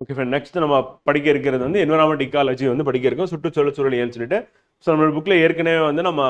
Okay friend, next நம்ம படிக்க இருக்கிறது வந்து என்விரான்மெண்ட் இக்காலஜி வந்து படிக்க இருக்கோம். சுற்றுச்சூழல் சூழலியல் சொல்லிட்டு. ஸோ நம்மளோட புக்கில் ஏற்கனவே வந்து நம்ம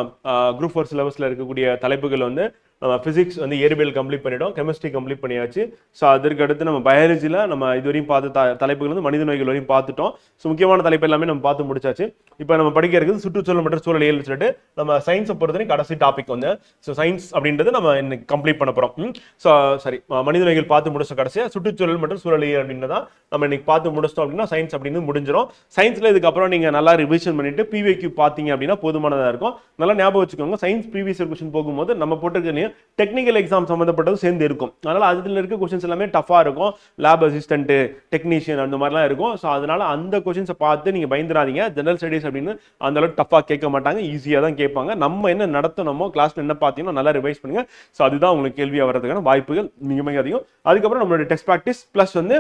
குரூப் 4 சிலபஸில் இருக்கக்கூடிய தலைப்புகள் வந்து நம்ம ஃபிசிக்ஸ் வந்து இயற்பியல் கம்ப்ளீட் பண்ணிட்டோம், கெமிஸ்ட்ரி கம்ப்ளீட் பண்ணியாச்சு. ஸோ அதற்கு அடுத்து நம்ம பயாலஜியில் நம்ம இதுவரையும் பார்த்த தலைப்புகள் வந்து மனித நோய்கள் வரையும் பார்த்துட்டோம். ஸோ முக்கியமான தலைப்பு எல்லாமே நம்ம பார்த்து முடிச்சாச்சு. இப்போ நம்ம படிக்க இருக்கிறது சுற்றுச்சூழல் மற்றும் சூழலியல் சொல்லிட்டு நம்ம சயின்ஸை பொறுத்தவரை கடைசி டாபிக் வந்து ஸோ சயின்ஸ் அப்படின்றது நம்ம இன்னைக்கு கம்ப்ளீட் பண்ண போகிறோம். ஸோ சரி, மனித நோய்கள் பார்த்து முடிச்ச கடைசியாக சுற்றுச்சூழல் மற்றும் சூழலியல் அப்படின்றத நம்ம இன்னைக்கு பார்த்து முடிச்சிட்டோம் அப்படின்னா சயின்ஸ் அப்படின்னு முடிஞ்சிடும். சயின்ஸில் இதுக்கப்புறம் நீங்கள் நல்லா ரிவிஷன் பண்ணிட்டு பிவிக்யூ பார்த்தீங்க அப்படின்னா போதுமானதாக இருக்கும். நல்லா ஞாபகம் வச்சுக்கோங்க, சயின்ஸ் ப்ரீவியஸ் இயர் கொஸ்டின் போகும்போது நம்ம போட்டிருக்க டெக்னிக்கல் எக்ஸாம் சம்மந்தப்பட்டது சேர்ந்து இருக்கும். அதனால அதில் இருக்க கொஸ்டின்ஸ் எல்லாமே டஃபாக இருக்கும். லேப் அசிஸ்டன்ட், டெக்னீஷியன் அந்த மாதிரிலாம் இருக்கும். ஸோ அதனால அந்த கொஸ்டின்ஸை பார்த்து நீங்கள் பயந்துடாதீங்க. ஜெனரல் ஸ்டடீஸ் அப்படின்னு அந்த அளவுக்கு டஃபாக கேட்க மாட்டாங்க, ஈஸியாக தான் கேட்பாங்க. நம்ம என்ன நடத்தணுமோ கிளாஸ்ல என்ன பார்த்தீங்கன்னா நல்லா ரிவைஸ் பண்ணுங்க. ஸோ அதுதான் உங்களுக்கு கேள்வியாக வர்றதுக்கான வாய்ப்புகள் மிக மிக அதிகம். அதுக்கப்புறம் நம்மளுடைய டெஸ்ட் ப்ராக்டிஸ் ப்ளஸ் வந்து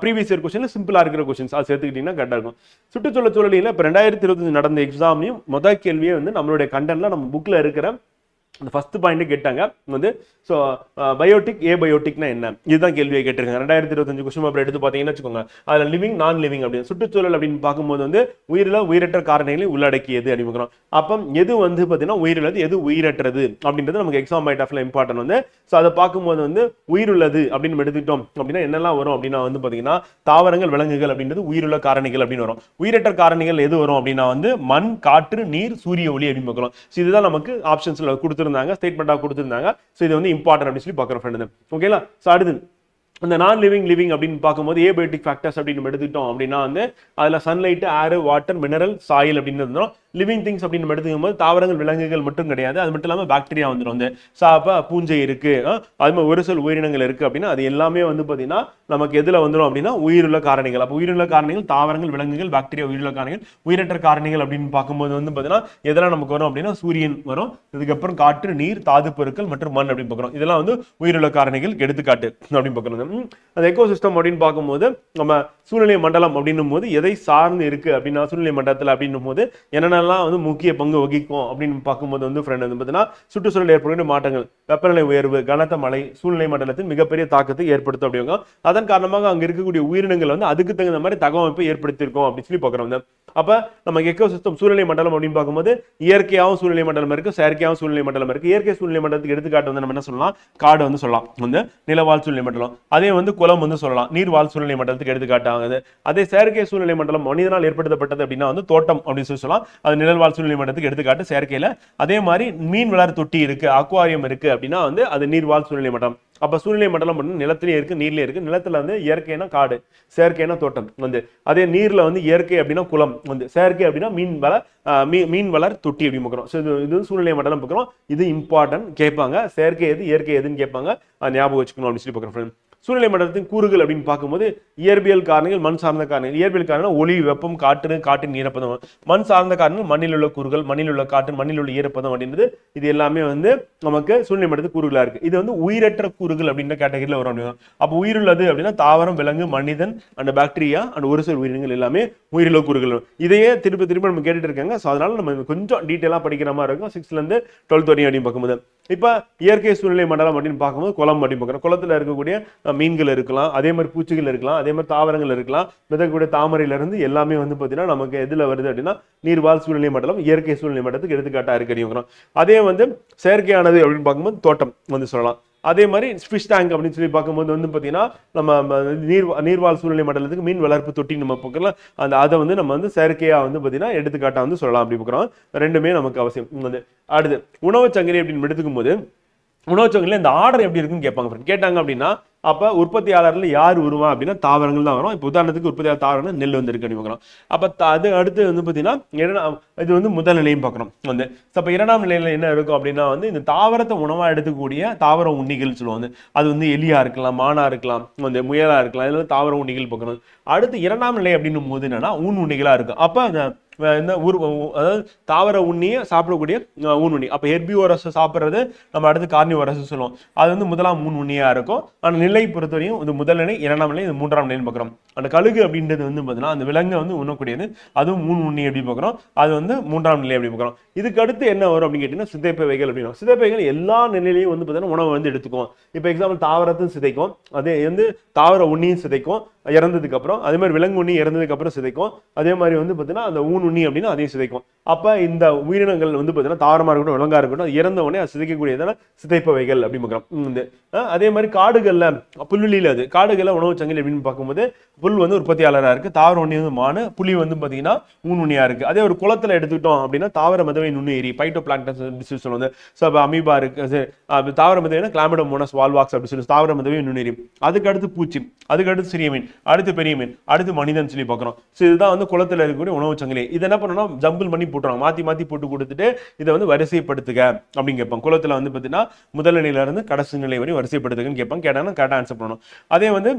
ப்ரீவியஸ் இயர் கொஸ்டின் சிம்பிளாக இருக்கிற கொஸ்டின்ஸ் அது சேர்த்துக்கிட்டீங்கன்னா கரெக்டாக இருக்கும். சுற்றுச்சூழல் சூழலில் இப்போ 2025 நடந்த எக்ஸாமையும் முதல் கேள்வியே வந்து நம்மளுடைய கண்டென்ட்ல நம்ம புக்கில் இருக்கிற அந்த ஃபர்ஸ்ட் பாயிண்ட் கேட்டாங்க வந்து. ஸோ பயோட்டிக் பயோட்டிக்னா என்ன, இதுதான் கேள்வியை கேட்டிருக்காங்க. 2025 கொஸ்டின் பேப்பர் எடுத்து பார்த்தீங்கன்னா வச்சுக்கோங்க, அதில் லிவிங் நான் லிவிங் அப்படின்னு சுற்றுச்சூழல் அப்படின்னு பார்க்கும்போது வந்து உயிரில உயிரற்ற காரணிகளை உள்ளடக்கியது அப்படின்னு. அப்போ எது வந்து பார்த்தீங்கன்னா உயிரிழது, எது உயிரற்றது அப்படின்றது நமக்கு எக்ஸாம் பாயிண்ட் ஆஃப்ல இம்பார்ட்டன் வந்து. ஸோ அதை பார்க்கும்போது வந்து உயிருள்ளது அப்படின்னு எடுத்துக்கிட்டோம் அப்படின்னா என்னெல்லாம் வரும் அப்படின்னா வந்து பார்த்தீங்கன்னா தாவரங்கள், விலங்குகள் அப்படின்றது உயிருள்ள காரணிகள் அப்படின்னு வரும். உயிரற்ற காரணிகள் எது வரும் அப்படின்னா வந்து மண், காற்று, நீர், சூரிய ஒளி அப்படின்னு பார்க்கலாம். ஸோ இதுதான் நமக்கு ஆப்ஷன்ஸ்ல கொடுத்துருந்தாங்க, ஸ்டேட்மெண்ட்டாக கொடுத்துருந்தாங்க. ஸோ இது வந்து இம்பார்ட்டன்ட் அப்படின்னு சொல்லி பார்க்குறோம் ஃப்ரெண்ட். ஓகேங்களா? ஸோ அடுத்து அந்த நான் லிவிங் அப்படின்னு பார்க்கும்போது ஏபயோட்டிக் ஃபேக்டர்ஸ் அப்படின்னு எடுத்துக்கிட்டோம் அப்படின்னா வந்து அதில் சன்லைட், ஏர், வாட்டர், மினரல், சாயில் அப்படின்னு இருந்தோம். லிவிங் திங்ஸ் அப்படின்னு எடுத்துக்கும் போது தாவரங்கள், விலங்குகள் மட்டும் கிடையாது, அது மட்டும் இல்லாமல் பாக்டீரியா வந்துடும் வந்து. ஸோ அப்போ பூஞ்சை இருக்கு, அது மாதிரி ஒரு சில உயிரினங்கள் இருக்கு அப்படின்னா அது எல்லாமே வந்து பார்த்தீங்கன்னா நமக்கு எதில் வந்துடும் அப்படின்னா உயிருள்ள காரணிகள். அப்போ உயிருள்ள காரணிகள் தாவரங்கள், விலங்குகள், பாக்டீரியா, உயிருள்ள காரணிகள். உயிரற்ற காரணிகள் அப்படின்னு பார்க்கும்போது வந்து பார்த்தீங்கன்னா எதெல்லாம் நமக்கு வரும் அப்படின்னா சூரியன் வரும், இதுக்கப்புறம் காற்று, நீர், தாது பொருட்கள் மற்றும் மண் அப்படின்னு பார்க்குறோம். இதெல்லாம் வந்து உயிருள்ள காரணிகள் எடுத்துக்காட்டு அப்படின்னு பார்க்கணும். அந்த எக்கோசிஸ்டம் அப்படின்னு பார்க்கும்போது நம்ம சூழ்நிலை மண்டலம் அப்படின்னும் போது எதை சார்ந்து இருக்கு அப்படின்னா சூழ்நிலை மண்டலத்தில் அப்படின்னும் போது என்னென்னலாம் வந்து முக்கிய பங்கு வகிக்கும் அப்படின்னு பார்க்கும்போது வந்து ஃப்ரெண்ட் வந்து பார்த்தீங்கன்னா சுற்றுச்சூழல் ஏற்படுகிற மாற்றங்கள், வெப்பநிலை உயர்வு, கனத்த மழை சூழ்நிலை மண்டலத்தில் மிகப்பெரிய தாக்கத்தை ஏற்படுத்தும் அப்படிங்க. அதன் காரணமாக அங்கே இருக்கக்கூடிய உயிரினங்கள் வந்து அதுக்கு தகுந்த மாதிரி தகவமைப்பை ஏற்படுத்தியிருக்கோம் அப்படின்னு சொல்லி பார்க்குறோம். அப்ப நம்ம எக்கோசிஸ்டம் சூழ்நிலை மண்டலம் அப்படின்னு பார்க்கும்போது இயற்கையாகவும் சூழ்நிலை மண்டலம் இருக்கு, செயற்கையாகவும் சூழ்நிலை மண்டலம் இருக்கு. இயற்கை சூழ்நிலை மண்டலத்துக்கு எடுத்துக்காட்டு வந்து நம்ம என்ன சொல்லலாம், காடு வந்து சொல்லலாம் வந்து நிலவாழ் சூழ்நிலை மண்டலம். அதே வந்து குளம் வந்து சொல்லலாம் நீர்வாழ் சூழ்நிலை மண்டலத்துக்கு எடுத்துக்காட்டாகுது. அதே செயற்கை சூழ்நிலை மண்டலம் மனிதனால் ஏற்படுத்தப்பட்டது அப்படின்னா வந்து தோட்டம் அப்படின்னு சொல்லலாம், அது நிலவாழ் சூழ்நிலை மண்டலத்துக்கு எடுத்துக்காட்டு செயற்கையில. அதே மாதிரி மீன் வளர் தொட்டி இருக்கு, அக்வாரியம் இருக்கு அப்படின்னா வந்து அது நீர்வாழ் சூழ்நிலை மண்டலம். அப்ப சூழ்நிலை மண்டலம் நிலத்திலேயே இருக்கு, நீர்லயே இருக்கு. நிலத்துல வந்து இயற்கைனா காடு, செயற்கைனா தோட்டம் வந்து. அதே நீர்ல வந்து இயற்கை அப்படின்னா குளம் வந்து, செயற்கை அப்படின்னா மீன் வளர் தொட்டி அப்படி பார்க்குறோம். ஸோ இது சூழ்நிலை மண்டலம் பார்க்குறோம். இது இம்பார்ட்டன்ட் கேட்பாங்க, செயற்கை எது இயற்கை எதுன்னு கேட்பாங்க, ஞாபகம் வச்சுக்கணும் அப்படின்னு சொல்லி பார்க்குறோம். சூழ்நிலை மண்டலத்தின் கூறுகள் அப்படின்னு பார்க்கும்போது இயற்பியல் காரணங்கள், மண் சார்ந்த காரணங்கள். இயற்பியல் காரணம் ஒளி, வெப்பம், காற்றின் ஈரப்பதம். மண் சார்ந்த காரணங்கள் மண்ணில் உள்ள கூறுகள், மண்ணில் உள்ள காற்று, மண்ணில் உள்ள ஈரப்பதம் அப்படின்றது. இது எல்லாமே வந்து நமக்கு சூழ்நிலை மண்டலத்துக்கு கூறுகளா இருக்கு. இது வந்து உயிரற்ற கூறுகள் அப்படின்ற கேட்டகரியில் வரும். அப்போ உயிருள்ளது அப்படின்னா தாவரம், விலங்கு, மனிதன் அண்ட் பாக்டீரியா அண்ட் ஒரு சில உயிரினங்கள் எல்லாமே உயிருள்ள கூறுகள். இதையே திருப்பி நம்ம கேட்டுட்டு இருக்காங்க. ஸோ அதனால நம்ம கொஞ்சம் டீட்டெயிலாக படிக்கிற மாதிரி இருக்கும் 6th இருந்து 12th வரையும் அப்படின்னு பார்க்கும்போது. இப்போ இயற்கை சூழ்நிலை மண்டலம் அப்படின்னு பார்க்கும்போது குளம் அப்படின்னு பார்க்குறோம். குளத்தில் இருக்கக்கூடிய மீன்கள் இருக்கலாம், அதே மாதிரி பூச்சிகள் இருக்கலாம், அதே மாதிரி தாவரங்கள் இருக்கலாம், மிதக்கக்கூடிய தாமரையில இருந்து எல்லாமே வந்து பார்த்தீங்கன்னா நமக்கு எதுல வருது அப்படின்னா நீர்வாழ் சூழ்நிலை மண்டலம், இயற்கை சூழ்நிலை மண்டலத்துக்கு எடுத்துக்காட்டா இருக்கு. அதே வந்து செயற்கையானது அப்படின்னு பார்க்கும்போது தோட்டம் வந்து சொல்லலாம். அதே மாதிரி ஃபிஷ் டேங்க் அப்படின்னு சொல்லி பார்க்கும்போது வந்து பார்த்தீங்கன்னா நம்ம நீர்வாழ் சூழ்நிலை மண்டலத்துக்கு மீன் வளர்ப்பு தொட்டி நம்ம பார்க்கலாம். அதை வந்து நம்ம வந்து செயற்கையா வந்து பார்த்தீங்கன்னா எடுத்துக்காட்டா வந்து சொல்லலாம் அப்படி பார்க்குறோம். ரெண்டுமே நமக்கு அவசியம். வந்து அடுத்து உணவு சங்கிலி அப்படின்னு எடுத்துக்கும் போது உணவு சங்கிலியில் இந்த ஆர்டர் எப்படி இருக்குன்னு கேட்பாங்க. கேட்டாங்க அப்படின்னா அப்போ உற்பத்தியாளர்ல யார் வருவா அப்படின்னா தாவரங்கள் தான் வரும். இப்போ உதாரணத்துக்கு உற்பத்தியாளர் தாவரங்கள் நெல் வந்து இருக்கு பார்க்கலாம். அப்போ அது அடுத்து வந்து பார்த்தீங்கன்னா இது வந்து முதல் நிலையும் பார்க்கணும் வந்து. அப்போ 2ஆம் நிலையில என்ன இருக்கும் அப்படின்னா வந்து இந்த தாவரத்தை உணவாக எடுத்துக்கூடிய தாவர உண்ணிகள் சொல்லுவாங்க. அது வந்து எலியா இருக்கலாம், மானா இருக்கலாம், வந்து முயலா இருக்கலாம், இதெல்லாம் தாவர உண்ணிகள் பார்க்கணும். அடுத்து 2ஆம் நிலை அப்படின்னும் போது என்னன்னா ஊன் உண்ணிகளா இருக்கும். அப்போ அந்த இந்த அதாவது தாவர உண்ணியை சாப்பிடக்கூடிய ஊனுண்ணி. அப்போ ஹெர்பிவோரஸ் சாப்பிட்றது நம்ம அடுத்து கார்னிவோரஸ் சொல்லுவோம். அது வந்து முதலாம் ஊன் உண்ணியா இருக்கும். ஆனால் நிலை பொறுத்தவரையும் இது முதல் நிலை, இரண்டாம் நிலை, இது மூன்றாம் நிலைன்னு பார்க்குறோம். அந்த கழுகு அப்படின்றது வந்து பார்த்தீங்கன்னா அந்த விலங்கை வந்து உண்ணக்கூடியது, அதுவும் ஊன் உண்ணி எப்படி பார்க்குறோம், அது வந்து மூன்றாம் நிலை எப்படி பார்க்குறோம். இதுக்கு அடுத்து என்ன வரும் அப்படின்னு கேட்டீங்கன்னா சிதைப்பவைகள் அப்படின்னா, சிதைப்பவைகள் எல்லா நிலையிலையும் வந்து பார்த்தீங்கன்னா உணவை வந்து எடுத்துக்கும். இப்போ எக்ஸாம்பிள் தாவரத்தையும் சிதைக்கும், அதே வந்து தாவர உண்ணியும் சிதைக்கும் இறந்ததுக்கு அப்புறம், அதே மாதிரி விலங்கு உண்ணி இறந்ததுக்கு அப்புறம் சிதைக்கும், அதே மாதிரி வந்து பார்த்தீங்கன்னா அந்த ஊன் உண்ணி அப்படின்னா அதையும் சிதைக்கும். அப்போ இந்த உயிரினங்கள் வந்து பார்த்தீங்கன்னா தாவரமாக இருக்கட்டும் விலங்கா இருக்கட்டும் இறந்த உடனே அது சிதைக்கக்கூடியதான சிதைப்பவைகள் அப்படி பார்க்குறோம். அதே மாதிரி காடுகள்ல புல்வெளியில அது காடுகள்ல உணவு சங்கிலி அப்படின்னு பார்க்கும்போது புல் வந்து உற்பத்தியாளராக இருக்கு, தாவர உண்ணி வந்து மானு, புலி வந்து பார்த்தீங்கன்னா ஊன் உண்ணியா இருக்கு. அதே ஒரு குளத்துல எடுத்துக்கிட்டோம் அப்படின்னா தாவர மிதவை நுண்ணுயிரி பைட்டோ பிளாங்டன் சொல்லுவாங்க. ஸோ அப்போ அமீபா இருக்கு, தாவர மிதவைனா கிளாமிடோமோனஸ் வால்வாக்ஸ் அப்படி சொல்லி தாவர மிதவை நுண்ணுயிரி. அதுக்கு அடுத்து பூச்சி, அதுக்கு அடுத்து சிறிய மீன், அடுத்து பெரிய மீன், அடுத்து மனிதன் சொல்லி பார்க்குறோம். ஸோ இதுதான் வந்து குளத்துல இருக்கக்கூடிய உணவு சங்கிலி. இது என்ன பண்ணணும், ஜம்பிள் பண்ணி போட்டுருவாங்க, மாற்றி மாற்றி போட்டு கொடுத்துட்டு இதை வந்து வரிசைப்படுத்துக அப்படின்னு கேட்பாங்க. குளத்துல வந்து பார்த்தீங்கன்னா முதல் நிலையில இருந்து கடைசி நிலை வரை வரிசைப்படுத்துகன்னு கேட்பாங்க. கேட்டாங்கன்னா கரெக்டாக ஆன்சர் பண்ணணும். அதே வந்து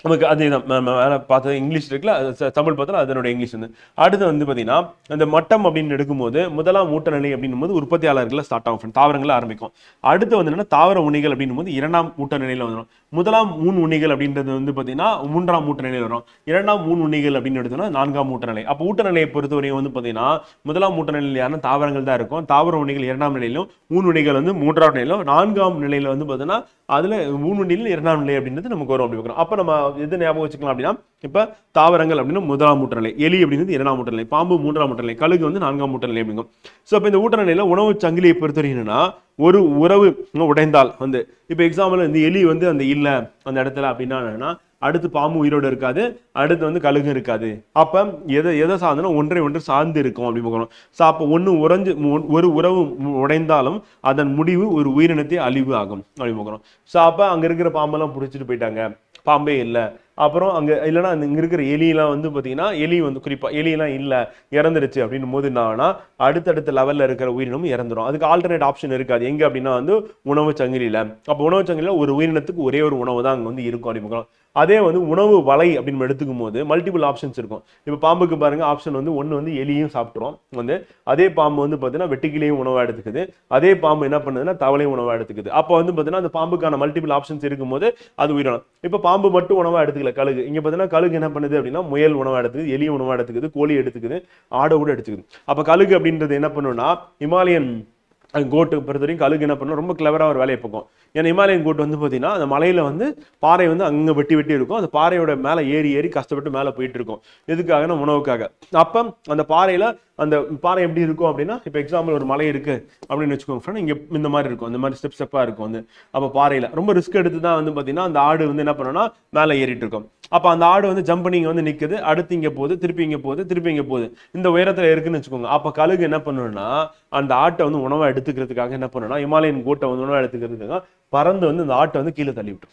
நமக்கு அதே தான் மேலே பார்த்தது இங்கிலீஷ் இருக்குல்ல, தமிழ் பார்த்தா அதனோட இங்கிலீஷ் வந்து. அடுத்து வந்து பார்த்தீங்கன்னா அந்த மட்டம் அப்படின்னு எடுக்கும்போது முதலாம் ஊட்ட நிலை அப்படின்னும் போது உற்பத்தியாளர்கள் ஸ்டார்ட் ஆகும், தாவரங்கள் ஆரம்பிக்கும். அடுத்து வந்து என்னன்னா தாவர உண்ணிகள் அப்படின்னும் போது இரண்டாம் ஊட்ட நிலையில வந்துடும். முதலாம் ஊன் உண்ணிகள் அப்படின்றது வந்து பார்த்தீங்கன்னா மூன்றாம் ஊட்ட நிலையில் வரும். இரண்டாம் ஊன் உண்ணிகள் அப்படின்னு எடுத்தோம்னா நான்காம் ஊட்ட நிலை. அப்போ ஊட்ட நிலையை பொறுத்தவரையும் வந்து பார்த்தீங்கன்னா முதலாம் ஊட்ட நிலையான தாவரங்கள் தான் இருக்கும், தாவர உண்ணிகள் இரண்டாம் நிலையிலும், ஊன் உண்ணிகள் வந்து மூன்றாம் நிலையிலும், நான்காம் நிலையில வந்து பார்த்தீங்கன்னா அதுல ஊன் உண்ணியில் இரண்டாம் நிலை அப்படின்றது நமக்கு வரும் அப்படி பார்க்குறோம். அப்போ நம்ம எது ஞாபகம் வச்சுக்கலாம் அப்படின்னா இப்ப தாவரங்கள் அப்படின்னு முதலாம் ஊட்ட நிலை, எலி அப்படிங்கிறது இரண்டாம் ஊட்ட நிலை, பாம்பு மூன்றாம் ஊட்ட நிலை, கழுகு வந்து நான்காம் ஊட்ட நிலை அப்படிங்கும். ஸோ இப்போ இந்த ஊட்ட நிலையில உணவு சங்கிலியை பொறுத்தவரைன்னா ஒரு உறவு உடைந்தால் வந்து இப்போ எக்ஸாம்பிள் இந்த எலி வந்து அந்த இல்லை அந்த இடத்துல அப்படின்னா என்னன்னா அடுத்து பாம்பு உயிரோடு இருக்காது, அடுத்து வந்து கழுகு இருக்காது. அப்ப எதை சார்ந்துன்னா ஒன்றை ஒன்று சார்ந்து இருக்கும் அப்படி பார்க்கணும். ஸோ அப்போ ஒரு உறவு உடைந்தாலும் அதன் முடிவு ஒரு உயிரினத்தை அழிவு ஆகும் அப்படி பார்க்கணும். ஸோ அப்போ அங்க இருக்கிற பாம்பெல்லாம் பிடிச்சிட்டு போயிட்டாங்க, பாம்பே இல்லை. அப்புறம் அங்கே இல்லைன்னா இங்கே இருக்கிற எலியெல்லாம் வந்து பார்த்தீங்கன்னா எலி வந்து குறிப்பாக எலியெல்லாம் இல்லை இறந்துருச்சு அப்படின்னும் போது என்னன்னா அடுத்தடுத்த லெவலில் இருக்கிற உயிரினமும் இறந்துடும். அதுக்கு ஆல்டர்னேட் ஆப்ஷன் இருக்காது எங்கே அப்படின்னா வந்து உணவு சங்கிலியில். அப்போ உணவு சங்கிலியில் ஒரு உயிரினத்துக்கு ஒரே ஒரு உணவு தான் அங்கே வந்து இருக்கும் அப்படின்னு. அதே வந்து உணவு வலை அப்படின்னு எடுத்துக்கும் போது மல்டிபிள் ஆப்ஷன்ஸ் இருக்கும். இப்போ பாம்புக்கு பாருங்க ஆப்ஷன் வந்து ஒன்று வந்து எலியும் சாப்பிட்றோம் வந்து, அதே பாம்பு வந்து பார்த்தீங்கன்னா வெட்டுக்கிளியும் உணவாக எடுத்துக்குது, அதே பாம்பு என்ன பண்ணுதுன்னா தவளையும் உணவாக எடுத்துக்குது. அப்போ வந்து பார்த்தீங்கன்னா அந்த பாம்புக்கான மல்டிபிள் ஆப்ஷன்ஸ் இருக்கும்போது அது உயிரினம். இப்போ பாம்பு மட்டும் உணவாக எடுத்துக்கல கழுகு, இங்கே பார்த்தீங்கன்னா கழுகு என்ன பண்ணுது அப்படின்னா முயல் உணவாக எடுத்துக்குது, எலி உணவாக எடுத்துக்குது, கோழி எடுத்துக்குது, ஆடை கூட எடுத்துக்குது. அப்போ கழுகு அப்படின்றது என்ன பண்ணுன்னா இமாலயன் கோட்டு பொறுத்தவரைக்கும் கழுகு என்ன பண்ணும் ரொம்ப கிளவராக ஒரு வேலையை பார்க்கும். ஏன்னா இமாலயன் கோட்டு வந்து பார்த்தீங்கன்னா அந்த மலையில வந்து பாறை வந்து அங்கே வெட்டி வெட்டி இருக்கும், அந்த பாறையோட மேலே ஏறி ஏறி கஷ்டப்பட்டு மேலே போயிட்டு இருக்கும். எதுக்காகனா உணவுக்காக. அப்போ அந்த பாறையில அந்த பாறை எப்படி இருக்கும் அப்படின்னா இப்போ எக்ஸாம்பிள் ஒரு மலை இருக்கு அப்படின்னு வச்சுக்கோங்க ஃப்ரெண்ட், இங்கே இந்த மாதிரி இருக்கும், இந்த மாதிரி ஸ்டெப்பாக இருக்கும் வந்து. அப்போ பாறையில் ரொம்ப ரிஸ்க் எடுத்து தான் வந்து பார்த்தீங்கன்னா அந்த ஆடு வந்து என்ன பண்ணோம்னா மேலே ஏறிட்டு இருக்கும். அப்போ அந்த ஆடு வந்து ஜம்ப் பண்ணி இங்கே வந்து நிற்குது, அடுத்து இங்கே போகுது, திருப்பி இங்கே போகுது, திருப்பி இங்கே போகுது, இந்த உயரத்தில் இருக்குன்னு வச்சுக்கோங்க. அப்போ கழுகு என்ன பண்ணணும்னா அந்த ஆட்டை வந்து உணவை எடுத்துக்கிறதுக்காக என்ன பண்ணணும்னா இமாலயன் கோட்டை வந்து உணவை எடுத்துக்கிறதுக்காக பறந்து வந்து இந்த ஆட்டை வந்து கீழே தள்ளி விட்டு,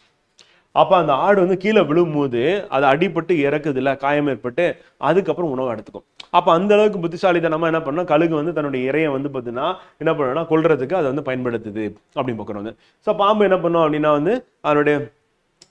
அப்போ அந்த ஆடு வந்து கீழே விழும்போது அது அடிபட்டு இறக்குது இல்லை, காயம் ஏற்பட்டு அதுக்கப்புறம் உணவை எடுத்துக்கும். அப்போ அந்த அளவுக்கு புத்திசாலித்தனமா என்ன பண்ணா கழுகு வந்து தன்னுடைய இறையை வந்து பார்த்தீங்கன்னா என்ன பண்ணணும்னா கொல்றதுக்கு அதை வந்து பயன்படுத்துது அப்படின்னு பார்க்குறோம் வந்து. ஸோ பாம்பு என்ன பண்ணும் அப்படின்னா வந்து அதனுடைய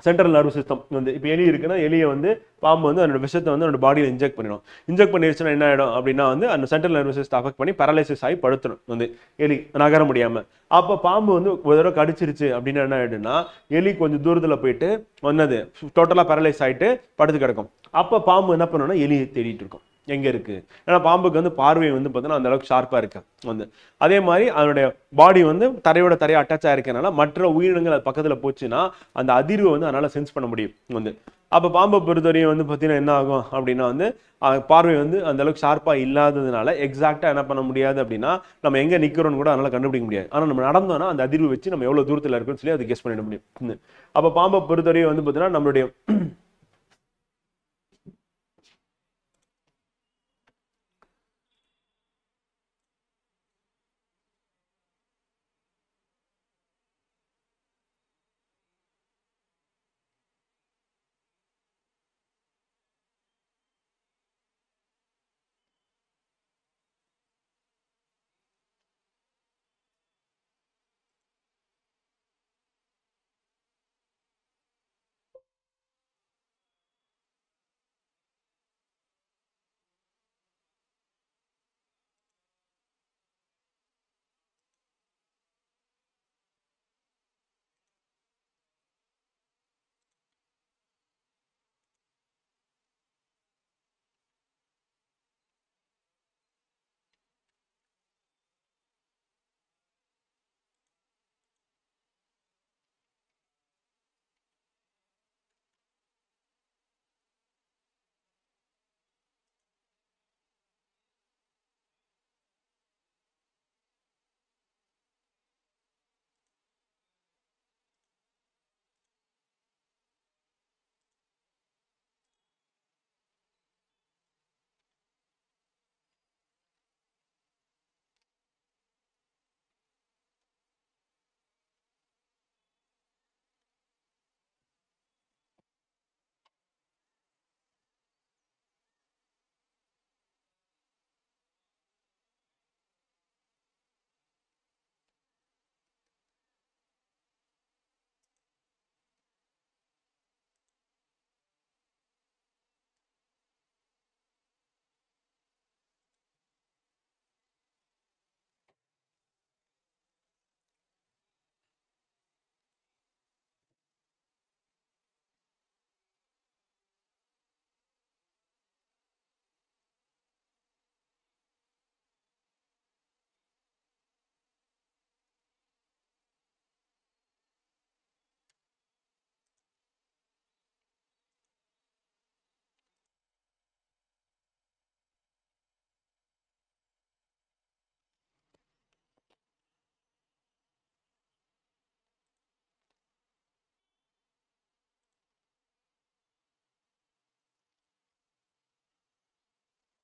சென்ட்ரல் நர்வ் சிஸ்டம் வந்து இப்போ எலி இருக்குன்னா எலியை வந்து பாம்பு வந்து அதோட விஷத்தை வந்து அதோட பாடியில் இன்ஜெக்ட் பண்ணிடும். இன்ஜெக்ட் பண்ணிடுச்சுன்னா என்ன ஆகிடும் அப்படின்னா வந்து அந்த சென்ட்ரல் நர்வ் சிஸ்டம் அஃபெக்ட் பண்ணி பேரலைசிஸ் ஆகி படுத்தணும் வந்து எலி நகர முடியாம. அப்போ பாம்பு வந்து ஒரு தடவை கடிச்சிருச்சு அப்படின்னா என்ன ஆயிடுன்னா எலி கொஞ்சம் தூரத்தில் போயிட்டு வந்தது டோட்டலாக பேரலைஸ் ஆகிட்டு படுத்து கிடக்கும். அப்போ பாம்பு என்ன பண்ணணும்னா எலியை தேடிட்டு இருக்கும் எங்க இருக்கு. ஏன்னா பாம்புக்கு வந்து பார்வை வந்து பார்த்தீங்கன்னா அந்த அளவுக்கு ஷார்ப்பா இருக்கு வந்து. அதே மாதிரி அதனுடைய பாடி வந்து தரையோட தரையை அட்டாச் ஆயிருக்கனால மற்ற உயிரினங்கள் அது பக்கத்துல போச்சுன்னா அந்த அதிர்வை வந்து அதனால சென்ஸ் பண்ண முடியும் வந்து. அப்போ பாம்பை பொறுத்தவரையும் வந்து பார்த்தீங்கன்னா என்ன ஆகும் அப்படின்னா வந்து பார்வை வந்து அந்த அளவுக்கு ஷார்ப்பா இல்லாததுனால எக்ஸாக்டா என்ன பண்ண முடியாது அப்படின்னா நம்ம எங்க நிக்கிறோம்னு கூட அதனால கண்டுபிடிக்க முடியாது. ஆனா நம்ம நடந்தோம்னா அந்த அதிர்வு வச்சு நம்ம எவ்வளவு தூரத்துல இருக்குன்னு சொல்லி அதை கெஸ் பண்ணிட முடியும். அப்போ பாம்பை பொறுத்தவரையும் வந்து பார்த்தீங்கன்னா நம்மளுடைய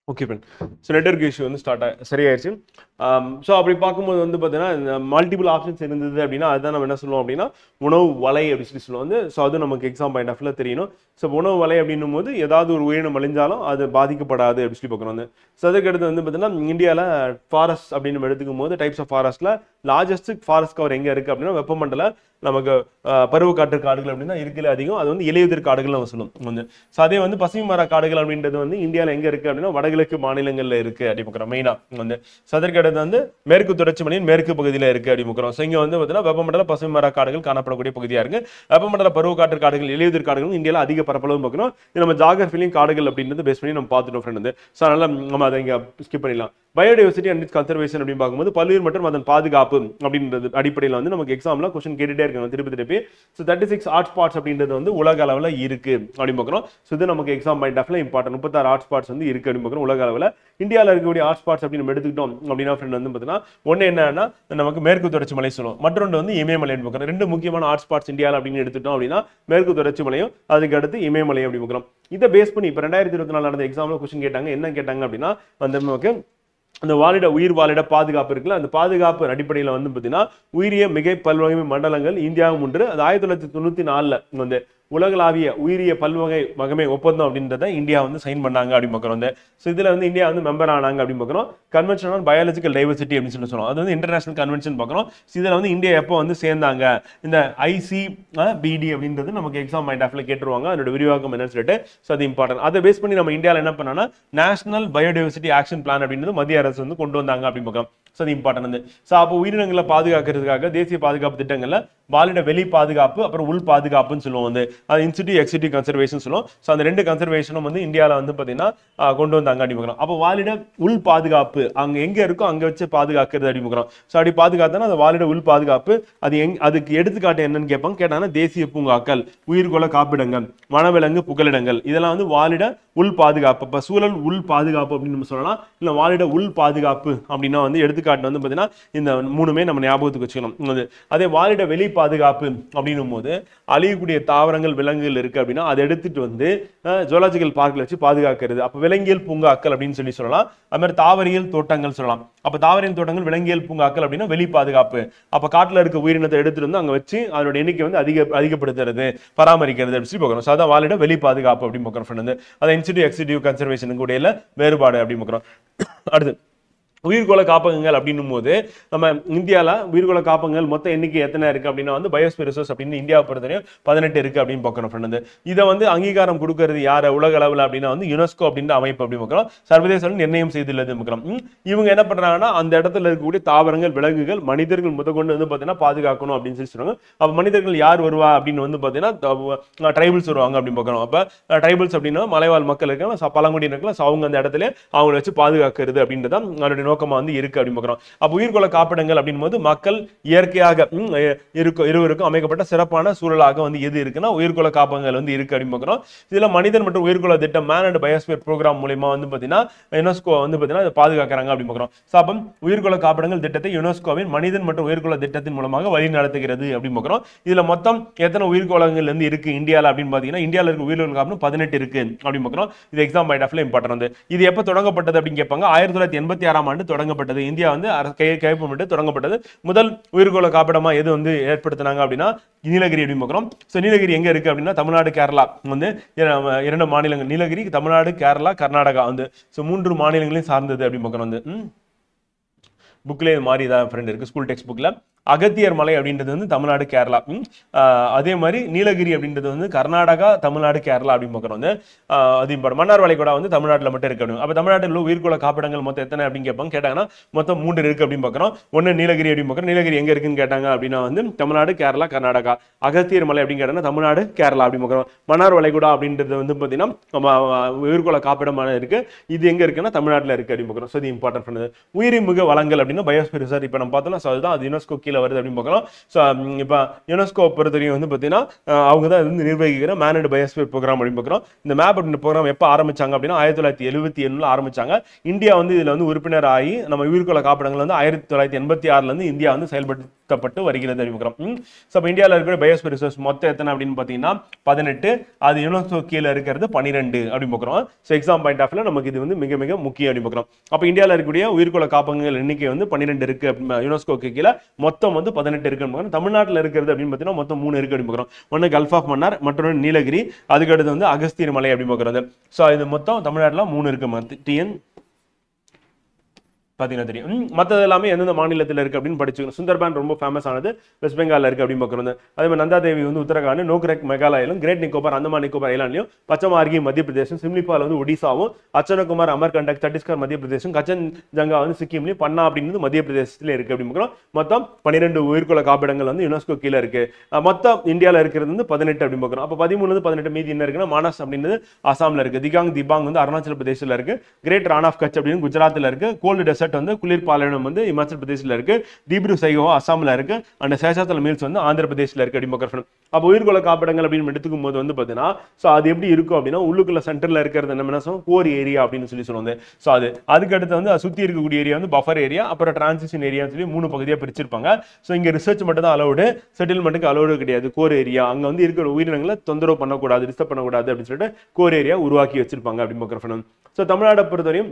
okay friend. So network issue வந்து சரியாயிருச்சு. ஸோ அப்படி பார்க்கும்போது வந்து பார்த்தீங்கன்னா மல்டிபிள் ஆப்ஷன்ஸ் இருந்தது அப்படின்னா அதுதான் நம்ம என்ன சொல்லுவோம் அப்படின்னா உணவு வலை அப்படின்னு சொல்லி சொல்லுவோம் வந்து. ஸோ அது நமக்கு எக்ஸாம் பாயிண்ட் ஆஃப்ல தெரியணும். ஸோ உணவு வலை அப்படின்னும் போது ஏதாவது ஒரு உயிரினம் அழிஞ்சாலும் அது பாதிக்கப்படாது அப்படின்னு சொல்லி பார்க்கணும் வந்து. ஸோ அதுக்கடுத்து வந்து பார்த்தீங்கன்னா இந்தியாவில் ஃபாரஸ்ட் அப்படின்னு நம்ம எடுத்துக்கும் போது டைப்ஸ் ஆஃப் ஃபாரஸ்ட்ல லார்ஜஸ்ட் ஃபாரஸ்ட் கவர் எங்கே இருக்குது அப்படின்னா வெப்பமண்டல நமக்கு பருவக்காற்று காடுகள் அப்படின்னா இருக்குல்ல அதிகம், அது வந்து இலையுதிர் காடுகள் நம்ம சொல்லுவோம் வந்து. ஸோ அதே வந்து பசுமை மர காடுகள் அப்படின்றது வந்து இந்தியாவில் எங்கே இருக்குது அப்படின்னா வடகிழக்கு மாநிலங்களில் இருக்குது அப்படி பார்க்குறோம் மெயினாக வந்து. ஸோ அதற்கடுத்து வந்து மேற்கு தொடர்ச்சி மலையின் மேற்கு பகுதியில் இருக்குது அப்படி பார்க்குறோம். ஸோ இங்கே வந்து பார்த்தீங்கன்னா வெப்பமண்டல பசுமை மர காடுகள் காணப்படக்கூடிய பகுதியாக இருக்குது. வெப்பமண்டல பருவக்காற்று காடுகள் இலையுதிர் காடுகள் இந்தியாவில் அதிக பரப்பளவு பார்க்கணும். இது நம்ம ஜாகிரபிலையும் காடுகள் அப்படின்றது பேஸ் பண்ணி நம்ம பார்த்துட்டோம் ஃப்ரெண்ட் வந்து. ஸோ அதனால நம்ம அதை இங்கே ஸ்கிப் பண்ணிடலாம். பயோடைவர்சிட்டி அண்ட் இட்ஸ் கன்சர்வேஷன் அப்படின்னு பார்க்கும்போது பல்லுயிர் மற்றும் அதன் பாதுகாப்பு அப்படின்றது அடிப்படையில் வந்து நமக்கு எக்ஸாம்ல கொஸ்டின் கேட்டுட்டே இருக்காங்க திருப்பி. ஸோ 36 ஹாட் ஸ்பாட்ஸ் அப்படின்றது வந்து உலக அளவில் இருக்கு அப்படின்னு பார்க்குறோம். ஸோ இது நமக்கு எக்ஸாம் பாயிண்ட் ஆஃப்ல இம்பார்ட்டன்ட். 36 ஹாட் ஸ்பாட்ஸ் வந்து இருக்கு அப்படின்னு பார்க்குறோம் உலக அளவில். இந்தியாவில் இருக்கக்கூடிய ஹாட் ஸ்பாட்ஸ் அப்படின்னு நம்ம எடுத்துக்கிட்டோம் அப்படின்னா ஃப்ரெண்ட் வந்து பார்த்தீங்கன்னா ஒன்று என்னன்னா நமக்கு மேற்கு தொடர்ச்சி மலை சொல்லுவோம், மற்றொன்று வந்து இமயமலை பார்க்குறோம். ரெண்டு முக்கியமான ஹாட் ஸ்பாட்ஸ் இந்தியாவில் அப்படின்னு எடுத்துட்டோம் அப்படின்னா மேற்கு தொடர்ச்சி மலையும் அதுக்கு அடுத்து இமயமலை அப்படி பார்க்குறோம். இதை பேஸ் பண்ணி இப்போ 2024 நடந்த எக்ஸாம்ல கொஸ்டின் கேட்டாங்க. என்ன கேட்டாங்க அப்படின்னா வந்து நமக்கு அந்த உயிர் வாழிட பாதுகாப்பு இருக்குல்ல, அந்த பாதுகாப்பு அடிப்படையில் வந்து பார்த்தீங்கன்னா உயிரிய மிகை பல்வகை மண்டலங்கள் இந்தியாவும் ஒன்று. அது 1994 வந்து உலகளாவிய உயிரிய பல்வகை வகமை ஒப்பந்தம் அப்படின்றத இந்தியா வந்து சைன் பண்ணாங்க அப்படின்னு பார்க்குறோம் வந்து. ஸோ இதில் வந்து இந்தியா வந்து மெம்பர் ஆனாங்க அப்படின்னு பார்க்குறோம். கன்வென்ஷன் ஆன் பயாலஜிக்கல் டைவர்சிட்டி அப்படின்னு சொல்லுவோம். அது வந்து இன்டர்நேஷனல் கன்வென்ஷன் பார்க்குறோம். ஸோ இதில் வந்து இந்தியா எப்போ வந்து சேர்ந்தாங்க இந்த ICBD அப்படின்றது நமக்கு எக்ஸாம் பாயிண்ட் ஆஃப்ல கேட்டுருவாங்க. அதோட விரிவாக்கம் என்னன்னு சொல்லிட்டு. ஸோ அது இம்பார்ட்டன்ட். அதை பேஸ் பண்ணி நம்ம இந்தியாவில் என்ன பண்ணோம்னா நேஷனல் பயோடைவர்சிட்டி ஆக்ஷன் பிளான் அப்படின்றது மத்திய அரசு வந்து கொண்டு வந்தாங்க அப்படின்னு பார்க்குறோம். ஸோ அது இம்பார்ட்டன்ட் வந்து. ஸோ அப்போ உயிரினங்களை பாதுகாக்கிறதுக்காக தேசிய பாதுகாப்பு திட்டங்கள்ல வாழிட வெளி பாதுகாப்பு அப்புறம் உள் பாதுகாப்புன்னு சொல்லுவோம் வந்து. அது இன்சிட்டி எக்ஸிட்டி கன்சர்வேஷன் சொல்லுவோம். ஸோ அந்த ரெண்டு கன்சர்வேஷனும் வந்து இந்தியாவில் வந்து பார்த்தீங்கன்னா கொண்டு வந்தாங்க அப்படி பார்க்குறோம். அப்போ வாழிட உள் பாதுகாப்பு அங்கே எங்கே இருக்கோ அங்கே வச்சு பாதுகாக்கிறது அப்படி பார்க்குறோம். ஸோ அப்படி பாதுகாத்தா அந்த வாழிட உள் பாதுகாப்பு அது அதுக்கு எடுத்துக்காட்டு என்னன்னு கேட்டாங்கன்னா தேசிய பூங்காக்கள், உயிர்கோள காப்பிடங்கள், வனவிலங்கு புகலிடங்கள் இதெல்லாம் வந்து வாழிட உள் பாதுகாப்பு. இப்போ சூழல் உள் பாதுகாப்பு அப்படின்னு நம்ம சொல்லலாம். இல்லை வாழிட உள் பாதுகாப்பு அப்படின்னா வந்து எடுத்துக்காட்டு வந்து பார்த்தீங்கன்னா இந்த மூணுமே நம்ம ஞாபகத்துக்கு வச்சுக்கணும். அதே வாழிட வெளி பாதுகாப்பு அப்படின்னும் போது அழியக்கூடிய தாவரங்கள் விலங்குகள் இருக்கு அப்படின்னா அதை எடுத்துட்டு வந்து ஜுவாலஜிக்கல் பார்க்ல வச்சு பாதுகாக்கிறது. அப்போ விலங்கியல் பூங்காக்கள் அப்படின்னு சொல்லலாம். அது மாதிரி தாவரியல் தோட்டங்கள் சொல்லலாம். அப்போ தாவரியல் தோட்டங்கள் விலங்கியல் பூங்காக்கள் அப்படின்னா வெளி பாதுகாப்பு. அப்போ காட்டில் இருக்க உயிரினத்தை எடுத்துட்டு வந்து அங்கே வச்சு அதோட எண்ணிக்கை வந்து அதிகப்படுத்துறது பராமரிக்கிறது அப்படின்னு சொல்லி பார்க்குறோம். ஸோ அதான் வாழிட வெளி பாதுகாப்பு அப்படின்னு பார்க்குறோம். அதை இன்சிடிவ் எக்ஸிடிவ் கன்சர்வேஷனுக்கு இடையில வேறுபாடு அப்படின்னு பார்க்குறோம். அடுத்து உயிர்கோள காப்பகங்கள் அப்படின்னும் போது நம்ம இந்தியாவில் உயிர்கோள காப்பகங்கள் மொத்த எண்ணிக்கை எத்தனை இருக்கு அப்படின்னா வந்து பயோஸ்பியர் ரிசோர்ஸ் அப்படின்னு இந்தியாவை பொறுத்தவரையும் 18 இருக்கு அப்படின்னு பார்க்கணும் ஃப்ரெண்ட். இதை வந்து அங்கீகாரம் கொடுக்கறது யார் உலக அளவில் அப்படின்னா வந்து யுனெஸ்கோ அப்படின்ற அமைப்பு அப்படி பார்க்குறோம். சர்வதேச நிர்ணயம் செய்துள்ளது பார்க்குறோம். இவங்க என்ன பண்றாங்கன்னா அந்த இடத்துல இருக்கக்கூடிய தாவரங்கள் விலங்குகள் மனிதர்கள் முதற்கொண்டு வந்து பார்த்தீங்கன்னா பாதுகாக்கணும் அப்படின்னு சொல்லி சொல்றாங்க. அப்போ மனிதர்கள் யார் வருவா அப்படின்னு வந்து பார்த்தீங்கன்னா ட்ரைபிள்ஸ் வருவாங்க அப்படின்னு பார்க்குறோம். அப்போ ட்ரைபிள்ஸ் அப்படின்னா மலைவாழ் மக்கள் இருக்காங்க, பழங்குடியினர்கள். அவங்க அந்த இடத்துல அவங்களை வச்சு பாதுகாக்கிறது அப்படின்றதான் அதோட நோக்கமா வந்து இருக்கு அப்படின்னு பார்க்கிறோம். அப்ப உயிர்கோள காப்பிடங்கள் அப்படின் போது மக்கள் இயற்கையாக இருவருக்கும் அமைக்கப்பட்ட சிறப்பான சூழலாக வந்து எது இருக்குன்னா உயிர்கோள காப்பகங்கள் வந்து இருக்கு அப்படின்னு பார்க்கிறோம். இதுல மனிதன் மற்றும் உயிர்கோள திட்டம் மேன் அண்ட் பயோஸ்பியர் ப்ரோக்ராம் மூலமா வந்து பாத்தீங்கன்னா யுனெஸ்கோ வந்து பாத்தீங்கன்னா இதை பாதுகாக்கிறாங்க அப்படின்னு பார்க்கிறோம். அப்ப உயிர்கோள காப்பிடங்கள் திட்டத்தை யுனெஸ்கோவின் மனிதன் மற்றும் உயிர்கோள திட்டத்தின் மூலமாக வழி நடத்துகிறது அப்படின்னு பார்க்கிறோம். இதுல மொத்தம் எத்தனை உயிர்கோளங்கள் வந்து இருக்கு இந்தியாவில் அப்படின்னு பாத்தீங்கன்னா இந்தியாவில் இருக்க உயிர்கோள காப்பிடம் 18 இருக்கு அப்படின்னு பார்க்கிறோம். இது எக்ஸாம் பாயிண்ட் ஆஃப்ல இம்பார்ட்டன்ட். இது எப்ப தொடங்கப்பட்டது அப்படின்னு கேட்பாங்க. 1986ஆம் ஆண்டு தொடங்கப்பட்டது. இந்தியா வந்து கையொப்பமிட்டு தொடங்கப்பட்டது. முதல் உயிர்கோள காப்பிடமா எது வந்து ஏற்படுத்தினாங்க அப்படின்னா நீலகிரி அப்படின்னு பார்க்கிறோம். நீலகிரி எங்க இருக்கு அப்படின்னா தமிழ்நாடு கேரளா வந்து 2 மாநிலங்கள் நீலகிரி தமிழ்நாடு கேரளா கர்நாடகா வந்து 3 மாநிலங்களையும் சார்ந்தது அப்படின்னு பார்க்கிறோம். வந்து புக்லேயே மாறி தான் ஃப்ரெண்ட் இருக்கு ஸ்கூல் டெக்ஸ்ட் புக்ல. அகத்தியர் மலை அப்படின்றது வந்து தமிழ்நாடு கேரளா. அதே மாதிரி நீலகிரி அப்படின்றது வந்து கர்நாடகா தமிழ்நாடு கேரளா அப்படின்னு பார்க்குறோம். வந்து அது மன்னார் வளைகுடா வந்து தமிழ்நாட்டில் மட்டும் இருக்கு அப்படின்னு. அப்போ தமிழ்நாட்டில் உள்ள உயிர்கோள காப்பிடங்கள் மொத்தம் எத்தனை அப்படின்னு கேட்பாங்க. கேட்டாங்கன்னா மொத்தம் 3 இருக்கு அப்படின்னு பார்க்குறோம். ஒன்று நீலகிரி அப்படின்னு பார்க்குறோம். நீலகிரி எங்க இருக்குன்னு கேட்டாங்க அப்படின்னா வந்து தமிழ்நாடு கேரளா கர்நாடகா. அகத்தியர் மலை அப்படின்னு கேட்டாங்கன்னா தமிழ்நாடு கேரளா அப்படின்னு பார்க்குறோம். மன்னார் வளைகுடா அப்படின்றது வந்து பார்த்தீங்கன்னா உயிர்கோள காப்பிடமான இருக்கு. இது எங்க இருக்குன்னா தமிழ்நாட்டில் இருக்கு அப்படின்னு பார்க்குறோம். இது இம்பார்ட்டன்ட் பண்ணது. உயிரிமுக வளங்கள் அப்படின்னா பயோஸ்பியர் ரிசர்வ் இப்போ நம்ம பார்த்தோம்னா அதுதான் அது யுனெஸ்கோ கீழே வருது அப்படின்னு பார்க்கலாம். ஸோ இப்போ யுனெஸ்கோ பொறுத்தவரையும் வந்து பார்த்தீங்கன்னா அவங்க தான் வந்து நிர்வகிக்கிற மேன் அண்ட் பயோஸ்பியர் ப்ரோக்ராம் அப்படின்னு பார்க்குறோம். இந்த மேப் அப்படின்ற ப்ரோக்ராம் எப்போ ஆரம்பிச்சாங்க அப்படின்னா 1977 ஆரம்பிச்சாங்க. இந்தியா வந்து இதில் வந்து உறுப்பினர் ஆகி நம்ம உயிர்கோள காப்பகங்கள் வந்து 1986 இந்தியா வந்து செயல்படுத்தப்பட்டு வருகிறது அப்படின்னு பார்க்குறோம். ஸோ இப்போ இந்தியாவில் இருக்கிற பயோஸ்பியர் ரிசோர்ஸ் மொத்தம் எத்தனை அப்படின்னு பார்த்தீங்கன்னா 18, அது யுனெஸ்கோ கீழே இருக்கிறது 12 அப்படின்னு பார்க்குறோம். ஸோ எக்ஸாம் பாயிண்ட் ஆஃப்ல நமக்கு இது வந்து மிக மிக முக்கியம் அப்படின்னு பார்க்குறோம். அப்போ இந்தியாவில் இருக்கக்கூடிய உயிர்கோள காப்பகங்கள் எண்ணிக்கை வந்து 12 இருக்கு. யுனெஸ்கோக்கு கீழே மொத்தம் வந்து 18 இருக்குன்னு. தமிழ்நாட்டில் இருக்கிறது அப்படின்னு பார்த்தீங்கன்னா மொத்தம் 3 இருக்கு அப்படின்னு பார்க்குறோம். ஒன்று கல்ஃப் ஆஃப் மன்னார், மற்றொன்று நீலகிரி, அதுக்கடுத்து வந்து அகஸ்தியர் மலை அப்படின்னு பார்க்குறது. ஸோ இது மொத்தம் தமிழ்நாட்டில் 3 இருக்கு. டிஎன் பார்த்தீங்கன்னா தெரியும். மற்றது எல்லாமே எந்தெந்த மாநிலத்தில் இருக்கு அப்படின்னு படிச்சுக்கணும். சுந்தர்பான் ரொம்ப ஃபேமஸ் ஆனது வெஸ்ட் பெங்காலில் இருக்கு அப்படின்னு பார்க்குறது. அதே மாதிரி நந்தாதேவி வந்து உத்தரகாண்ட், நோக்ரெக் மேகாலயிலும், கிரேட் நிக்கோபார் அந்தமான் நிக்கோபார் ஐலாண்ட்லையும், பச்சமார்கி மத்திய பிரதேசம், சிம்லிபால் வந்து ஒடிசாவும், அச்சனகுமார் அமர்கண்டக் சத்தீஸ்கர் மத்திய பிரதேசம், கச்சன்ஜங்கா வந்து சிக்கிம்லையும், பன்னா அப்படின்றது மத்திய பிரதேசத்துல இருக்கு அப்படின்னு பார்க்குறோம். மொத்தம் 12 உயிர்கோள காப்பீடங்கள் வந்து யுனெஸ்கோ கீழே இருக்கு. மொத்தம் இந்தியாவில் இருக்கிறது வந்து 18 அப்படின்னு பார்க்குறோம். அப்போ 13 18 மீதி என்ன இருக்குன்னா மானஸ் அப்படின்றது அசாம்ல இருக்கு, திபாங் வந்து அருணாச்சல பிரதேசத்தில் இருக்கு, கிரேட் ரான் ஆஃப் கட்ச் அப்படின்னு குஜராத்தில் இருக்கு, கோல்டு டெசர்ட் வந்து குளிர் பாலைவனம் வந்து இமாச்சல் பிரதேசல இருக்கு, தீப்ரு சைகோவா அசாம்ல இருக்கு, அண்ட் சேஷாத்தல மீல்ஸ் வந்து ஆந்திர பிரதேசல இருக்கு அப்படின்னு பார்க்குறோம். அப்போ உயிர்கோள காப்பீடங்கள் அப்படின்னு எடுத்துக்கும் போது வந்து பார்த்தீங்கன்னா ஸோ அது எப்படி இருக்கும் அப்படின்னா உள்ளுக்குள்ள சென்டர்ல இருக்கிறது என்ன சொல்லுவோம் கோர் ஏரியா அப்படின்னு சொல்லுவாங்க. ஸோ அதுக்கு அடுத்து வந்து சுற்றி இருக்கக்கூடிய ஏரியா வந்து பஃபர் ஏரியா, அப்புறம் டிரான்சிஷன் ஏரியா சொல்லி 3 பகுதியாக பிரிச்சிருப்பாங்க. ஸோ இங்கே ரிசர்ச் மட்டும் தான் அலௌடு, செட்டில்மெண்ட்டுக்கு அலௌடு கிடையாது. கோர் ஏரியா அங்கே வந்து இருக்கிற உயிரினங்களை தொந்தரவு பண்ணக்கூடாது, டிஸ்டர்ப் பண்ணக்கூடாது அப்படின்னு சொல்லிட்டு கோர் ஏரியா உருவாக்கி வச்சிருப்பாங்க அப்படின்னு பார்க்குறோம். ஸோ தமிழ்நாட்டை பொறுத்தவரையும்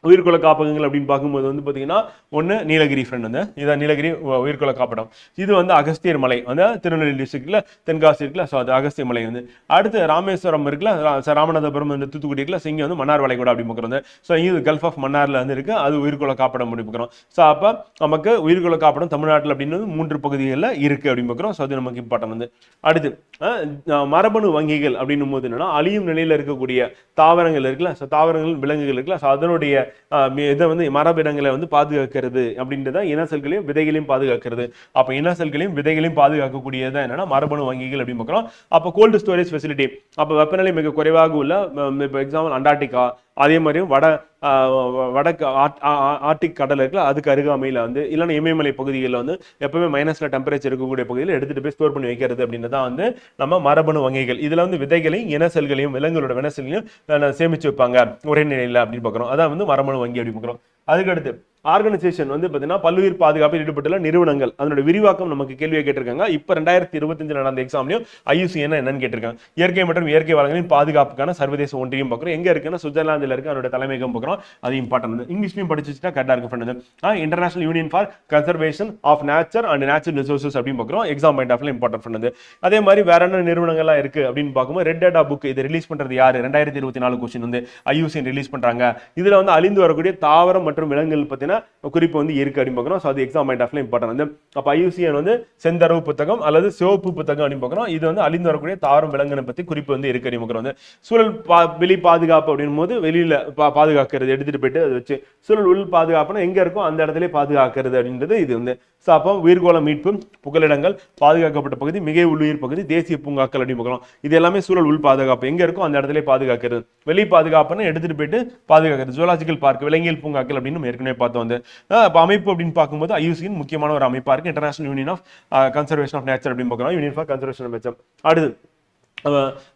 உயிர்கோள காப்பகங்கள் அப்படின்னு பார்க்கும்போது வந்து பார்த்தீங்கன்னா ஒன்று நீலகிரி ஃப்ரெண்ட் வந்து இதான் நீலகிரி உயிர்கோள காப்பகம். இது வந்து அகஸ்தியர் மலை வந்து திருநெல்வேலி டிஸ்ட்ரிக்ட்ல தென்காசி இருக்குல்ல, ஸோ அது அகஸ்தியர் மலை வந்து. அடுத்து ராமேஸ்வரம் இருக்குல்ல, ராமநாதபுரம் வந்து தூத்துக்குடி இருக்குல்ல, ஸோ இங்கே வந்து மன்னார் வளைகுடா அப்படி பார்க்குறோம். ஸோ இது கல்ஃப் ஆஃப் மன்னார்ல வந்து இருக்கு, அது உயிர்கோள காப்படம் அப்படி பார்க்குறோம். ஸோ அப்போ நமக்கு உயிர்கோள காப்படம் தமிழ்நாட்டில் அப்படின்னு 3 பகுதிகளில் இருக்கு அப்படின்னு பார்க்குறோம். ஸோ அது நமக்கு இம்பார்ட்டன் வந்து. அடுத்து மரபணு வங்கிகள் அப்படின்னும் போது என்னன்னா அழியும் நிலையில் இருக்கக்கூடிய தாவரங்கள் இருக்குல்ல, ஸோ தாவரங்கள் விலங்குகள் இருக்குல்ல, ஸோ அதனுடைய இதை வந்து மரபினங்களை வந்து பாதுகாக்கிறது அப்படின்றத இன செல்களையும் விதைகளையும் பாதுகாக்கிறது. அப்ப இன செல்களையும் விதைகளையும் பாதுகாக்கக்கூடியதான் என்னன்னா மரபணு வங்கிகள் அப்படின்னு பார்க்கிறோம். அப்ப கோல்டு ஸ்டோரேஜ் ஃபெசிலிட்டி, அப்ப வெப்பநிலை மிக குறைவாக உள்ள இப்போ எக்ஸாம்பிள் அண்டார்டிகா, அதே மாதிரியும் வடக்கு ஆர்டிக் கடல் இருக்குல்ல அதுக்கு அருகாமையில் வந்து இல்லைன்னா இமயமலை பகுதிகளில் வந்து எப்பவுமே மைனஸ்ல டெம்பரேச்சர் இருக்கக்கூடிய பகுதியில் எடுத்துட்டு போய் ஸ்டோர் பண்ணி வைக்கிறது அப்படின்றதான் வந்து நம்ம மரபணு வங்கிகள். இதுல வந்து விதைகளையும் இன செல்களையும் விலங்குகளோட வின செல்களையும் சேமிச்சு வைப்பாங்க ஒரே நிலையில அப்படின்னு பார்க்குறோம். அதான் வந்து மரபணு வங்கி அப்படின்னு பார்க்குறோம். அதுக்கடுத்து ஆர்கனைசேஷன் வந்து பார்த்தீங்கன்னா பல்லுயிர் பாதுகாப்பில் ஈடுபட்டுள்ள நிறுவனங்கள், அதனோட விரிவாக்கம் நமக்கு கேள்வியை கேட்டிருக்காங்க. இப்போ 2025 நடந்த எக்ஸாம்லையும் IUCN என்னன்னு கேட்டிருக்காங்க. இயற்கை மற்றும் இயற்கை வளங்களின் பாதுகாப்புக்கான சர்வதேச ஒன்றியம் பார்க்குறோம். எங்க இருக்குன்னா சுவிட்சர்லாந்தில் இருக்கு, அதோட தலைமையகம் பார்க்குறோம். அது இம்பார்ட்டன்ட். இங்கிலீஷ்லையும் படிச்சு வச்சுட்டா கரெக்டாக இருக்கு friend. International Union for Conservation of Nature and Natural Resources அப்படின்னு பார்க்குறோம். எக்ஸாம் பாயிண்ட் ஆஃப்ல இம்பார்ட்டன்ட் ஃப்ரெண்ட். அதே மாதிரி வேற என்ன நிறுவனங்கள்லாம் இருக்கு அப்படின்னு பார்க்கும்போது ரெட் டேட்டா புக் இது ரிலீஸ் பண்றது யாரு 2024 கொஸ்டின் வந்து IUCN ரிலீஸ் பண்றாங்க. இதுல வந்து அழிந்து வரக்கூடிய தாவரம் மற்றும் விலங்குகள் பத்தின குறிப்பு வந்து இருக்கு அப்படின்னு பார்க்குறோம். ஸோ அது எக்ஸாம் பாயிண்ட் ஆஃப்ல இம்பார்ட்டன்ட் வந்து. அப்போ IUCN வந்து செந்தரவு புத்தகம் அல்லது சிவப்பு புத்தகம் அப்படின்னு பார்க்குறோம். இது வந்து அழிந்து வரக்கூடிய தாவரம் விலங்குகளை பத்தி குறிப்பு வந்து இருக்கு அப்படின்னு பார்க்குறோம். வந்து சூழல் வெளி பாதுகாப்பு அப்படின் போது வெளியில பாதுகாக்கிறது எடுத்துட்டு போயிட்டு அதை வச்சு சூழல் உள் பாதுகாப்புனா எங்க இருக்கோ அந்த இடத்துல பாதுகாக்கிறது அப்படின்றது இது வந்து. ஸோ அப்போ உயிர்கோள மீட்பு, புகலிடங்கள், பாதுகாக்கப்பட்ட பகுதி, மிகை உள்ளுயிர் பகுதி, தேசிய பூங்காக்கள் அப்படின்னு பார்க்கலாம். இது எல்லாமே சூழல் உள் பாதுகாப்பு, எங்க இருக்கோ அந்த இடத்துல பாதுகாக்கிறது. வெளி பாதுகாப்புன்னு எடுத்துட்டு போயிட்டு பாதுகாக்கிறது. ஜுவாலஜிக்கல் பார்க், விலங்கியல் பூங்காக்கள் அப்படின்னு நம்ம ஏற்கனவே பார்த்தோம் வந்து. அப்போ அமைப்பு அப்படின்னு பார்க்கும்போது IUCN முக்கியமான ஒரு அமைப்பா இருக்கு. International Union of Conservation of Nature அப்படின்னு பார்க்கலாம். Union for Conservation of Nature. அடுத்து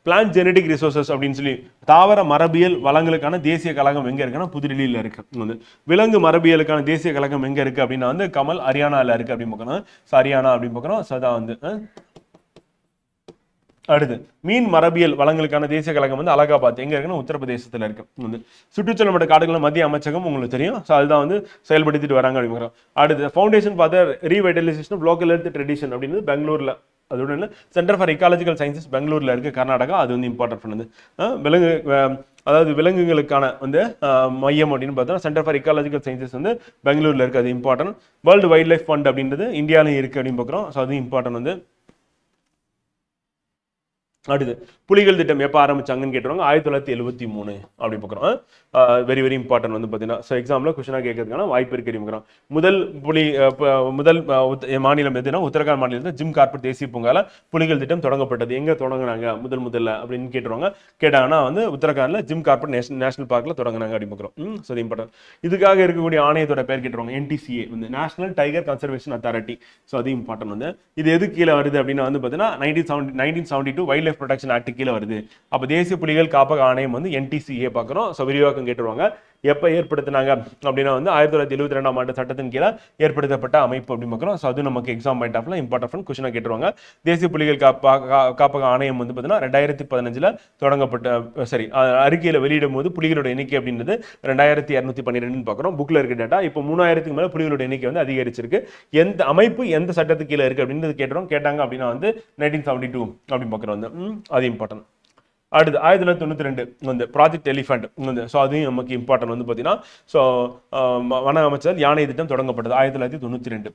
பிளான்ட் ஜெனடிக் ரிசோர்சஸ் அப்படின்னு சொல்லி தாவர மரபியல் வளங்களுக்கான தேசிய கழகம் எங்க இருக்குன்னா புதுடில்லியில் இருக்கு. வந்து விலங்கு மரபியலுக்கான தேசிய கழகம் எங்க இருக்கு அப்படின்னா வந்து கமல் ஹரியானால இருக்கு அப்படின்னு பார்க்கணும். ஹரியானா அப்படின்னு பார்க்கணும். சதா வந்து. அடுத்து மீன் மரபியல் வளங்களுக்கான தேசிய கழகம் வந்து அலகாபாத் எங்க இருக்குன்னா உத்தரப்பிரதேசத்துல இருக்கு. வந்து சுற்றுச்சூழல் மற்றும் காடுகள் மத்திய அமைச்சகம் உங்களுக்கு தெரியும். ஸோ அதுதான் வந்து செயல்படுத்திட்டு வராங்க அப்படின்னு. அடுத்து foundation for the revitalisation of local health tradition அப்படின்னு பெங்களூர்ல, அதோட இல்லை சென்டர் ஃபார் எக்காலஜிக்கல் சயின்சஸ் பெங்களூர்ல இருக்கு, கர்நாடகா. அது வந்து இம்பார்ட்டன்ட் பண்ணது. விலங்கு அதாவது விலங்குகளுக்கான வந்து மையம் அப்படின்னு பார்த்தோம்னா சென்டர் ஃபார் எக்காலஜிக்கல் சயின்சஸ் வந்து பெங்களூர்ல இருக்கு, அது important. World wild life fund அப்படின்றது இந்தியாவிலும் இருக்கு அப்படின்னு பார்க்குறோம். ஸோ அது இம்பார்ட்டன்ட் வந்து. அடுத்து புலிகள் திட்டம் எப்போ ஆரம்பிச்சாங்கன்னு கேட்டுருவாங்க. 1973 அப்படி பார்க்குறோம். வெரி வெரி இம்பார்ட்டன்ட் வந்து பார்த்தீங்கன்னா, ஸோ எக்ஸாம்பிள் கொஸ்டினாக கேட்கறதுக்கான வாய்ப்பு இருக்கு அப்படிங்கிறோம். முதல் முதல் மாநிலம் எதுனா உத்தரகாண்ட் மாநிலத்தில் ஜிம் கார்பெட் தேசிய பூங்கால புலிகள் திட்டம் தொடங்கப்பட்டது. எங்க தொடங்கினாங்க முதல்ல அப்படின்னு கேட்டுருவாங்க. கேட்டாங்கன்னா வந்து உத்தரகாண்ட்ல ஜிம் கார்பெட் நேஷனல் பார்க்ல தொடங்கினாங்க அப்படின்னு பார்க்குறோம். ஸோ இது இம்பார்ட்டன்ட். இதுக்காக இருக்கக்கூடிய ஆணையத்தோட பேர் கேட்டுருவாங்க. NTCA வந்து national tiger conservation authority. So அது இம்பார்ட்டன்ட் வந்து. இது எது கீழே வருது அப்படின்னா வந்து பார்த்தீங்கன்னா 1972 வைல்ட் லைஃப் ப்ரொடெக்ஷன் ஆக்ட் கீழே வருது. அப்ப தேசிய புலிகள் காப்பக ஆணையம் வந்து NTCA பார்க்குறோம். ஸோ விரிவாக்கம் கேட்டுருவாங்க. எப்போ ஏற்படுத்தினாங்க அப்படின்னா வந்து 1972ஆம் ஆண்டு சட்டத்தின் கீழே ஏற்படுத்தப்பட்ட அமைப்பு அப்படின்னு பார்க்குறோம். ஸோ அது நமக்கு எக்ஸாம் பாயிண்ட் ஆஃப்ல இம்பார்ட்டன்ட் கொஸ்டினாக கேட்டுருவாங்க. தேசிய புலிகள் காப்பக ஆணையம் வந்து பார்த்தீங்கன்னா 2015 தொடங்கப்பட்ட அறிக்கையில் வெளியிடும் போது புலிகளோட எண்ணிக்கை அப்படின்றது 2212 பார்க்குறோம். புக்ல இருக்க டேட்டா இப்போ 3000க்கு மேல புலிகளோட எண்ணிக்கை வந்து அதிகரிச்சிருக்கு. எந்த அமைப்பு எந்த சட்டத்துக்கு கீழே இருக்கு அப்படின்னு கேட்டாங்க அப்படின்னா வந்து 1972 அப்படின்னு பார்க்குறோம் வந்து. அது இம்பார்ட்டன்ட். அடுத்து 1992 வந்து ப்ராஜெக்ட் எலிஃபண்ட் வந்து. ஸோ அதையும் நமக்கு இம்பார்ட்டன்ட் வந்து பார்த்தீங்கன்னா, ஸோ வன அமைச்சர் யானை திட்டம் தொடங்கப்பட்டது 1992.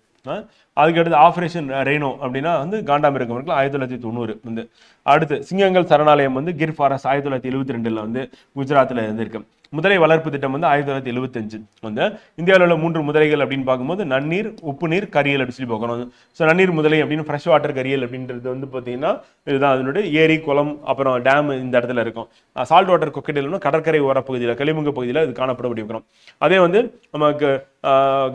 அதுக்கடுத்து ஆபரேஷன் ரெய்னோ அப்படின்னா வந்து காண்டாமிருகம் இருக்கு 1990 வந்து. அடுத்து சிங்கங்கள் சரணாலயம் வந்து கிர் ஃபாரஸ்ட் 1972 வந்து குஜராத்தில் இருந்திருக்கு. முதலை வளர்ப்பு திட்டம் வந்து 1975 வந்து. இந்தியாவில் உள்ள 3 முதலைகள் அப்படின்னு பார்க்கும்போது நன்னீர், உப்பு நீர், கரியல் அப்படின்னு சொல்லி பார்க்கணும். ஸோ நன்னீர் முதலை அப்படின்னு ஃப்ரெஷ் வாட்டர் கரியல் அப்படின்றது வந்து பார்த்தீங்கன்னா இதுதான் அதனுடைய ஏரி, குளம், அப்புறம் டேம் இந்த இடத்துல இருக்கும். சால்ட் வாட்டர் கொக்கடைல்னா கடற்கரை ஓர பகுதியில், கலிமுக பகுதியில் இது காணப்பட இருக்கிறோம். அதே வந்து நமக்கு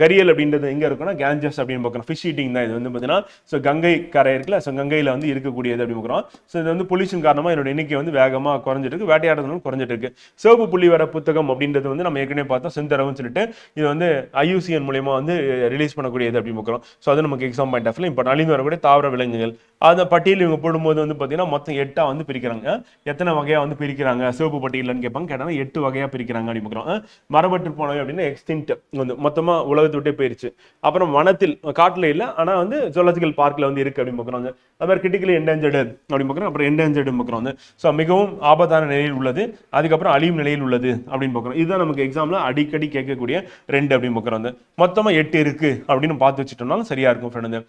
கரியல் அப்படின்றது எங்க இருக்குன்னா கேஞ்சஸ் அப்படின்னு பார்க்கணும். ஃபிஷ் ஈட்டிங் தான் இது வந்து பார்த்தீங்கன்னா. ஸோ கங்கை கரை இருக்குல்ல, ஸோ கங்கையில் வந்து இருக்கக்கூடியது அப்படின்னு பார்க்குறோம். ஸோ இது வந்து பொல்யூஷன் காரணமாக என்னோட எண்ணிக்கை வந்து வேகமாக குறைஞ்சிட்டு இருக்கு, வேட்டையாடுறதுனால குறைஞ்சிட்டு இருக்கு. சிவப்பு புள்ளி வர புத்தகம் அப்படின்றது வந்து நம்ம ஏற்கனவே பார்த்தோம் செந்தரவுன்னு சொல்லிட்டு, இது வந்து IUCN மூலமா வந்து ரிலீஸ் பண்ணக்கூடியது அப்படின்னு பார்க்குறோம். ஸோ அது நமக்கு எக்ஸாம் பாயிண்ட் ஆஃப்ல இப்போ அழிந்து வரக்கூடிய தாவர விலங்குகள் அந்த பட்டியல் இவங்க போடும்போது வந்து பார்த்தீங்கன்னா மொத்தம் 8 வந்து பிரிக்கிறாங்க. எத்தனை வகையாக வந்து பிரிக்கிறாங்க சிவப்பு பட்டியலன்னு கேட்பாங்க. கேட்டாங்கன்னா 8 வகையாக பிரிக்கிறாங்க அப்படின்னு பார்க்குறோம். மரபற்று போனவை அப்படின்னா எக்ஸ்டிங்க்ட் வந்து மொத்தமாக உலகத்தை விட்டே போயிருச்சு. அப்புறம் வனத்தில் காட்டில் இல்லை ஆனால் வந்து ஜூலாஜிக்கல் பார்க்கில் வந்து இருக்கு அப்படின்னு பார்க்குறாங்க. அது மாதிரி கிரிட்டிக்கலி என்டேஞ்சர்டு அப்படின்னு பார்க்குறோம். அப்புறம் என்டேஞ்சர்டு பார்க்குறோம் வந்து. ஸோ மிகவும் ஆபத்தான நிலையில் உள்ளது, அதுக்கப்புறம் அழியும் நிலையில் உள்ளது அப்படின்னு பார்க்குறோம். இதுதான் நமக்கு எக்ஸாம்ல அடிக்கடி கேட்கக்கூடிய 2 அப்படின்னு பார்க்குறோம் வந்து. மொத்தமாக 8 இருக்கு அப்படின்னு பார்த்து வச்சுட்டோம்னாலும் சரியா இருக்கும் ஃப்ரெண்டு.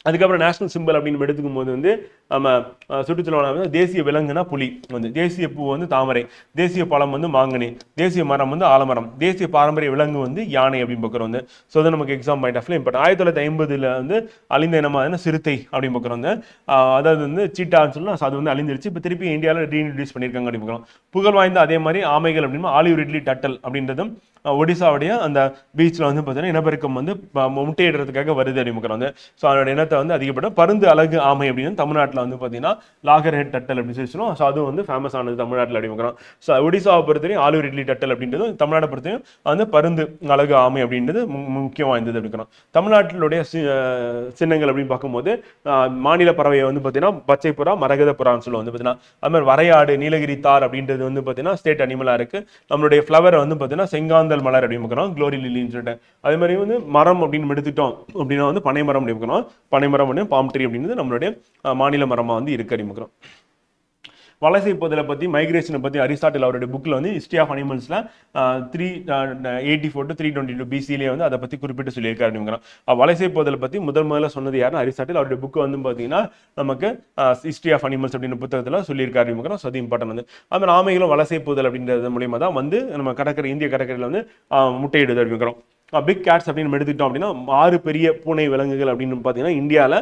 அதுக்கப்புறம் நேஷனல் சிம்பிள் அப்படின்னு எடுத்துக்கும் போது வந்து நம்ம சுற்றுச்சூழல் தேசிய விலங்குனா புலி வந்து, தேசிய பூ வந்து தாமரை, தேசிய பழம் வந்து மாங்கனி, தேசிய மரம் வந்து ஆலமரம், தேசிய பாரம்பரிய விலங்கு வந்து யானை அப்படின்னு பார்க்குறோம் வந்து. ஸோ அது நமக்கு எக்ஸாம் பாயிண்ட் ஆஃப்ல இம்பார்ட். 1950 வந்து அழிந்த இனமான சிறுத்தை அப்படின்னு பார்க்குறோம் வந்து. அதாவது வந்து சீட்டான்னு சொல்லலாம். அது வந்து அழிஞ்சிருச்சு. இப்போ திருப்பி இந்தியாவில் ரீஇன்ட்ரடியூஸ் பண்ணியிருக்காங்க அப்படின்னு பார்க்குறோம். புகழ் வாய்ந்த அதே மாதிரி ஆமைகள் அப்படின்னா ஆலிவ் ரிட்லி டட்டல் அப்படின்றதும் ஒடிசாவுடைய அந்த பீச்சில் வந்து பார்த்தீங்கன்னா இனப்பெருக்கம் வந்து முட்டையிடுறதுக்காக வருது அப்படின்னு பார்க்குறோம் வந்து. ஸோ அதோட இனத்தை வந்து அதிகப்பட்ட பருந்து அழகு ஆமை அப்படின்னு தமிழ்நாட்டில் வந்து பார்த்தீங்கன்னா லாகர் ஹெட் டட்டல் அப்படின்னு சொல்லி சொல்லுவோம். ஸோ அதுவும் வந்து ஃபேமஸ் ஆனது தமிழ்நாட்டில் அப்படின்னு பார்க்குறோம். ஸோ ஒடிசாவை பொறுத்தவரையும் ஆலிவ் ரிட்லி டட்டல் அப்படின்றது, தமிழ்நாட்டை பொறுத்தவரையும் வந்து பருந்து அழகு ஆமை அப்படின்றது முக்கியம் வாய்ந்தது அப்படிங்கிறோம். தமிழ்நாட்டினுடைய சின்னங்கள் அப்படின்னு பார்க்கும்போது மாநில பறவையை வந்து பார்த்தீங்கன்னா பச்சை புறா, மரகத புறான்னு சொல்லுவோம் வந்து பார்த்தீங்கன்னா. அது மாதிரி வரையாடு, நீலகிரி தார் அப்படின்றது வந்து பார்த்தீங்கன்னா ஸ்டேட் அனிமலாக இருக்கு. நம்மளுடைய ஃப்ளவர் வந்து பார்த்தீங்கன்னா செங்காந்தல் மலர் அப்படின்னு பார்க்குறோம், க்ளோரி லில்லின்னு சொல்லிட்டு. அதே மாதிரி வந்து மரம் அப்படின்னு எடுத்துட்டோம் அப்படின்னா வந்து பனை மரம் அப்படின்னு பார்க்குறோம். பனை மரம் அப்படின்னு பாம் ட்ரீ அப்படின்றது நம்மளுடைய மாநில மரமாக வந்து இருக்கு அப்படின்னு பார்க்குறோம். வலசை போதலை பற்றி, மைக்ரேஷனை பற்றி அரிஸ்டாட்டில் அவருடைய புக்கில் வந்து ஹிஸ்ட்ரி ஆஃப் அனிமல்ஸில் 384 to 322 BC வந்து அதை பற்றி குறிப்பிட்டு சொல்லியிருக்காரு அப்படிங்கிறோம். வலசை போதலை பற்றி முதல்ல சொன்னது யாருன்னா அரிஸ்டாட்டில். அவருடைய புக்கு வந்து பார்த்தீங்கன்னா நமக்கு ஹிஸ்ட்ரி ஆஃப் அனிமல்ஸ் அப்படின்னு புத்தகத்தில் சொல்லியிருக்காரு அப்படிங்கிறோம். ஸோ அது இம்பார்ட்டன் வந்து. அது ஆமைகளும் வலசை போதல் அப்படின்றது மூலியமாக தான் வந்து நம்ம கடற்கரை, இந்திய கடற்கரையில் வந்து முட்டையிடுது அப்படிங்கிறோம். பிக் கேட்ஸ் அப்படின்னு எடுத்துக்கிட்டோம் அப்படின்னா 6 பெரிய பூனை விலங்குகள் அப்படின்னு பார்த்தீங்கன்னா இந்தியாவில்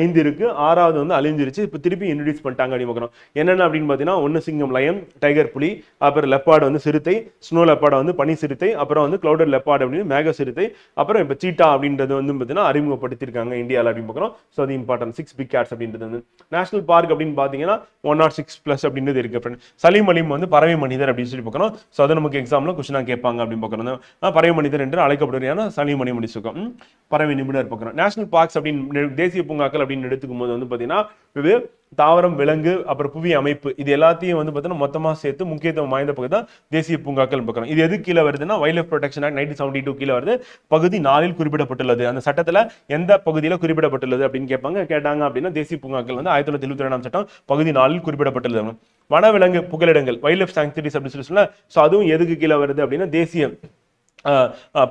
5 இருக்கு. 6வது வந்து அழிஞ்சிருச்சு. இப்போ திருப்பி இன்ட்ரடியூஸ் பண்ணிட்டாங்க அப்படின்னு பார்க்குறோம். என்னென்ன அப்படின்னு பார்த்தீங்கன்னா ஒன்று சிங்கம், லயன், டைகர் புலி, அப்புறம் லெப்பார்டு வந்து சிறுத்தை, ஸ்னோ லெப்பார்டு வந்து பனி சிறுத்தை, அப்புறம் வந்து கிளவுடட் லெப்பார்டு அப்படின்னு மேக சிறுத்தை, அப்புறம் இப்போ சீட்டா அப்படின்றது வந்து பார்த்தீங்கன்னா அறிமுகப்படுத்திருக்காங்க இந்தியாவில் அப்படின்னு பார்க்குறோம். ஸோ அது இம்பார்ட்டன்ட் 6 பிக் கேட்ஸ் அப்படின்றது வந்து. நேஷனல் பார்க் அப்படின்னு பார்த்தீங்கன்னா 106+ அப்படின்றது இருக்கு ஃப்ரெண்ட். சலீம் அலீம் வந்து பறவை மனிதர் அப்படின்னு சொல்லி பார்க்குறோம். ஸோ அதை நமக்கு எக்ஸாமில் கொஸ்டினாக கேட்பாங்க அப்படின்னு பார்க்குறோம். பறவை மனிதர் என்று அழைக்கப்படுற சலீம் அலி முடிச்சுக்கோம். பறவை நிபுணர் பார்க்குறோம். நேஷனல் பார்க்ஸ் அப்படின்னு தேசிய பூங்காக்கள் அப்படின்னு எடுத்துக்கும் போது வந்து பார்த்தீங்கன்னா இது தாவரம், விலங்கு, அப்புறம் புவி அமைப்பு இது எல்லாத்தையும் வந்து பார்த்தீங்கன்னா மொத்தமாக சேர்த்து முக்கியத்துவம் வாய்ந்த பகுதி தான் தேசிய பூங்காக்கள் பார்க்குறோம். இது எது கீழே வருதுன்னா வைல்ட் லைஃப் ப்ரொடெக்ஷன் ஆக்ட் 1972 கீழே வருது. பகுதி 4 குறிப்பிடப்பட்டுள்ளது. அந்த சட்டத்தில் எந்த பகுதியில் குறிப்பிடப்பட்டுள்ளது அப்படின்னு கேட்டாங்க அப்படின்னா தேசிய பூங்காக்கள் வந்து 1972 சட்டம் பகுதி 4 குறிப்பிடப்பட்டுள்ளது. வனவிலங்கு புகலிடங்கள் வைல்ட் லைஃப் சாங்சுரிஸ் அப்படின்னு சொல்லி. ஸோ அதுவும் எதுக்கு கீழே வருது அப்படின்னா தேசிய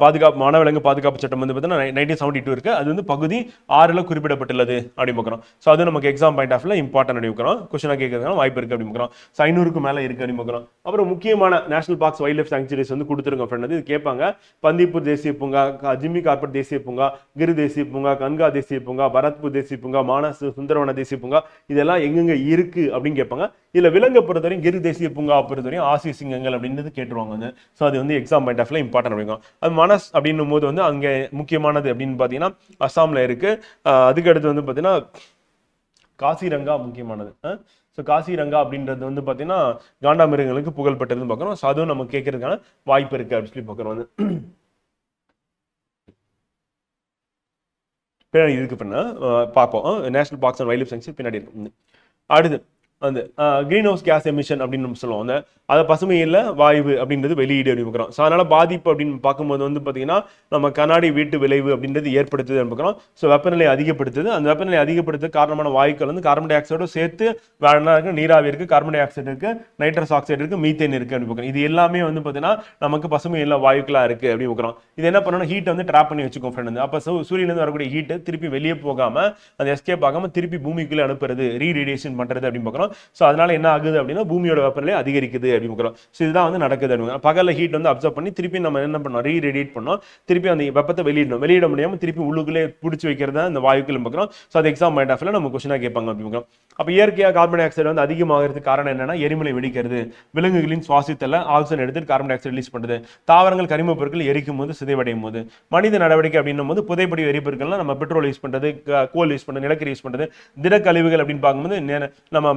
பாதுகாப்பு வனவிலங்கு பாதுகாப்பு சட்டம் வந்து பார்த்தீங்கன்னா 1972 இருக்கு. அது வந்து பகுதி 6ல குறிப்பிடப்பட்டுள்ளது அப்படின்னு பார்க்குறோம். ஸோ அது நமக்கு எக்ஸாம் பாயிண்ட் ஆஃப்ல இம்பார்ட்டன் அப்படி பார்க்குறோம். கொஸ்டினாக கேட்கறதுக்கான வாய்ப்பு இருக்கு அப்படின்னு பார்க்குறோம். 500க்கு மேலே இருக்கு அப்படின்னு பார்க்குறோம். அப்புறம் முக்கியமான national parks wild life sanctuaries வந்து கொடுத்துருக்கோம் ஃப்ரெண்ட். இது கேட்பாங்க. பந்திப்பூர் தேசிய பூங்கா, ஜிம்மி கார்பெட் தேசிய பூங்கா, கிர் தேசிய பூங்கா, கன்கா தேசிய பூங்கா, பரத்பூர் தேசிய பூங்கா, மானஸ் சுந்தரவன தேசிய பூங்கா, இதெல்லாம் எங்கெங்க இருக்கு அப்படின்னு கேட்பாங்க. இதுல விலங்கை பொறுத்தவரையும் கிர் தேசிய பூங்கா பொறுத்தவரையும் ஆசிய சிங்கங்கள் அப்படின்றது கேட்டுருவாங்க வந்து. ஸோ அது வந்து எக்ஸாம் பாயிண்ட் ஆஃப்ல இம்பார்ட்டன் அப்படிங்கும். அது மனஸ் அப்படின்னும் போது வந்து அங்கே முக்கியமானது அப்படின்னு பார்த்தீங்கன்னா அஸ்ஸாமில் இருக்கு. அதுக்கு அடுத்து வந்து பார்த்தீங்கன்னா காசிரங்கா முக்கியமானது. ஸோ காசிரங்கா அப்படின்றது வந்து பார்த்தீங்கன்னா காண்டாமிருகங்களுக்கு புகழ்பெற்றதுன்னு பார்க்குறோம். ஸோ அதுவும் நம்ம கேட்கறதுக்கான வாய்ப்பு இருக்கு அப்படின்னு சொல்லி பார்க்குறோம் வந்து. பின்னாடி இருக்கு பண்ண பார்ப்போம். National parks and wild life sanctuary பின்னாடி இருக்கு. அடுத்து அந்த கிரீன் ஹவுஸ் கேஸ் எமிஷன் அப்படின்னு நம்ம சொல்லுவோம். அந்த அதை பசுமையில் வாயு அப்படின்றது வெளியீடு அப்படின்னு பார்க்குறோம். ஸோ அதனால பாதிப்பு அப்படின்னு பார்க்கும்போது வந்து பார்த்தீங்கன்னா நம்ம கண்ணாடி வீட்டு விளைவு அப்படின்றது ஏற்படுத்துது பார்க்குறோம். ஸோ வெப்பநிலை அதிகப்படுத்துது. அந்த வெப்பநிலை அதிகப்படுத்த காரணமான வாயுக்கள் வந்து கார்பன் டை ஆக்சைடோட சேர்த்து இருக்கு, நீராவி இருக்கு, கார்பன் டை ஆக்சைடு இருக்கு, நைட்ரஸ் ஆக்சைடு இருக்கு, மீத்தேன் இருக்கு அப்படின்னு பார்க்குறோம். இது எல்லாமே வந்து பார்த்தீங்கன்னா நமக்கு பசுமையில் வாயுக்களா இருக்கு அப்படின்னு பார்க்குறோம். இது என்ன பண்ணணும், ஹீட்டை வந்து ட்ராப் பண்ணி வச்சுக்கோம் ஃப்ரெண்ட். அப்போ சூரியனிலிருந்து வரக்கூடிய ஹீட்டை திருப்பி வெளியே போகாம அந்த எஸ்கேப் ஆகாம திருப்பி பூமிக்குள்ளே அனுப்புறது, ரீரேடியேஷன் பண்றது அப்படின்னு பார்க்குறோம். ஸோ அதனால என்ன ஆகுது அப்படின்னா பூமியோட வெப்பநிலை அதிகரிக்குது அப்படின்னு பார்க்குறோம். ஸோ இதுதான் வந்து நடக்குது அப்படின்னு பகல்ல ஹீட் வந்து அப்சர்வ் பண்ணி திருப்பி நம்ம என்ன பண்ணோம், ரீரேடியேட் பண்ணோம், திருப்பி அந்த வெப்பத்தை வெளியிட முடியாம திருப்பி உள்ளுக்குள்ளே பிடிச்சி வைக்கிறதா இந்த வாயுக்கள் பார்க்குறோம். ஸோ அது எக்ஸாம் பாயிண்ட் ஆஃப்ல நம்ம கொஸ்டினாக கேட்பாங்க அப்படின்னு பார்க்குறோம். அப்போ இயற்கையாக கார்பன் டை ஆக்சைடு வந்து அதிகமாகிறதுக்கு காரணம் என்னன்னா எரிமலை வெடிக்கிறது, விலங்குகளின் சுவாசித்தல ஆக்சிஜன் எடுத்து கார்பன் டை ஆக்சைடு ரிலீஸ் பண்ணுது, தாவரங்கள் கரிம பொருட்கள் எரிக்கும் போது சிதைவடையும் போது, மனித நடவடிக்கை அப்படின்னும் போது புதைப்படி எரிபொருட்கள்லாம் நம்ம பெட்ரோல் யூஸ் பண்றது, கோல் யூஸ் பண்றது, நிலக்கரி யூஸ் பண்றது, திட கழிவுகள் அப்படின்னு பார்க்கும்போது நம்ம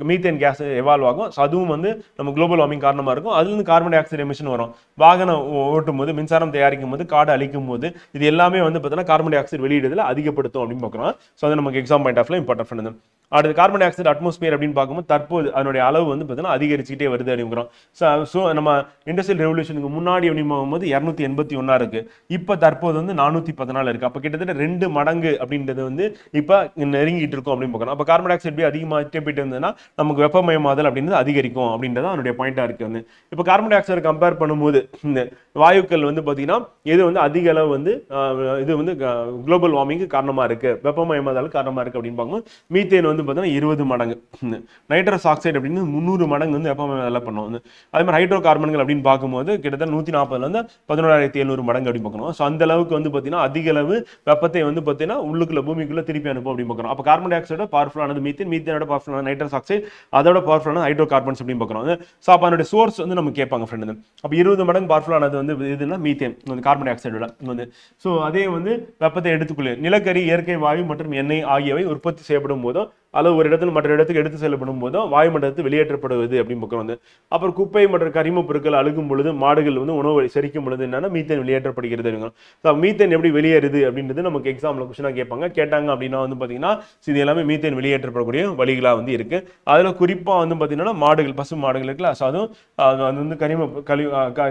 மீத்தேன் கேஸ் எவால்வ் ஆகும். அதுவும் வந்து நம்ம குளோபல் வார்மிங் காரணமா இருக்கும். அதுல இருந்து கார்பன் டை ஆக்சைடு எமிஷன் வரும். வாகனம் ஓட்டும் போது, மின்சாரம் தயாரிக்கும் போது, காடு அழிக்கும் போது, இது எல்லாமே வந்து பார்த்தீங்கன்னா கார்பன் டை ஆக்சைடு வெளியிடுதல அதிகப்படுத்தும் அப்படின்னு பார்க்குறோம். ஸோ அது நமக்கு எக்ஸாம் பாயிண்ட் ஆஃப்ல இம்பார்ட்டன்ட். அடுத்து கார்பன் டை ஆக்சைடு அட்மாஸ்பியர் அப்படின்னு பார்க்கும்போது தற்போது அதனுடைய அளவு வந்து பார்த்தீங்கன்னா அதிகரிச்சுக்கிட்டே வருது அப்படிங்கிறோம். ஸோ நம்ம இண்டஸ்ட்ரியல் ரெவல்யூஷனுக்கு முன்னாடி அப்படின்னு பார்க்கும்போது 281 இருக்கு. இப்போ தற்போது வந்து 414 இருக்கு. அப்போ கிட்டத்தட்ட 2 மடங்கு அப்படின்றது வந்து இப்போ நெருங்கிட்டு இருக்கும் அப்படின்னு பார்க்கணும். அப்போ கார்பன் டை ஆக்சைடு அதிகமாகிட்டே போயிட்டு இருந்ததுன்னா நமக்கு வெப்பமயமாதல் அப்படின்றது அதிகரிக்கும் அப்படின்றது அதனுடைய பாயிண்டா இருக்கு வந்து. இப்போ கார்பன் டை ஆக்சைடு கம்பேர் பண்ணும்போது இந்த வாயுக்கள் வந்து பார்த்தீங்கன்னா இது வந்து அதிக அளவு வந்து இது வந்து குளோபல் வார்மிங்க்கு காரணமா இருக்கு, வெப்பமயமாதல் காரணமா இருக்கு அப்படின்னு பார்க்கும்போது மீத்தேன் வந்து பார்த்தீங்கன்னா 20 மடங்கு, நைட்ரஸ் ஆக்சைடு அப்படின்னு 300 மடங்கு வந்து வெப்பமயமாதல் பண்ணும் வந்து. அதே மாதிரி ஹைட்ரோ கார்பன்கள் அப்படின்னு பார்க்கும்போது கிட்டத்தட்ட 140 11,700 மடங்கு அப்படின்னு பார்க்கணும். ஸோ அந்த அளவுக்கு வந்து பார்த்தீங்கன்னா அதிக அளவு வெப்பத்தை வந்து பார்த்தீங்கன்னா உள்ளுக்குள்ள பூமிக்குள்ள திருப்பி அனுப்பும் அப்படின்னு பார்க்கணும். அப்போ கார்பன் டை ஆக்சைடோட பவர்ஃபுல்லானது மீத்தேன், மீத்தேனோட பவர்ஃபுல்லான நைட்ரஸ் ஆக்சைடு, அதோட பவர்ஃபுல்லான ஹைட்ரோ கார்பன்ஸ் அப்படின்னு பார்க்குறோம். ஸோ அப்போ அதனுடைய சோர்ஸ் வந்து நம்ம கேட்பாங்க ஃப்ரெண்ட். அப்போ 20 மடங்கு பவர்ஃபுல்லானது வந்து இதுனா மீத்தேன் வந்து கார்பன் டை ஆக்சைடோட வந்து. ஸோ அதே வந்து வெப்பத்தை எடுத்துக்கொள்ள நிலக்கரி, இயற்கை வாயு மற்றும் எண்ணெய் ஆகியவை உற்பத்தி செய்யப்படும் போதும் அல்லது ஒரு இடத்துல மற்ற இடத்துக்கு எடுத்து செல்லப்படும் போதும் வாயுமண்டலத்தில் வெளியேற்றப்படுவது அப்படின்னு பார்க்குறோம் வந்து. அப்புறம் குப்பை மற்றும் கரிம பொருட்கள் அழுகும் பொழுது மாடுகள் வந்து உணவு செரிக்கும் பொழுது என்னன்னா மீத்தேன் வெளியேற்றப்படுகிறது. மீத்தேன் எப்படி வெளியேறுது அப்படின்றது நமக்கு எக்ஸாம்ல கொஸ்டினா கேட்டாங்க அப்படின்னா வந்து பாத்தீங்கன்னா இது எல்லாமே மீத்தேன் வெளியேற்றப்படக்கூடிய வழிகளா வந்து இருக்கு. அதுல குறிப்பா வந்து பாத்தீங்கன்னா மாடுகள், பசு மாடுகள் இருக்குல்ல, அதுவும் அது வந்து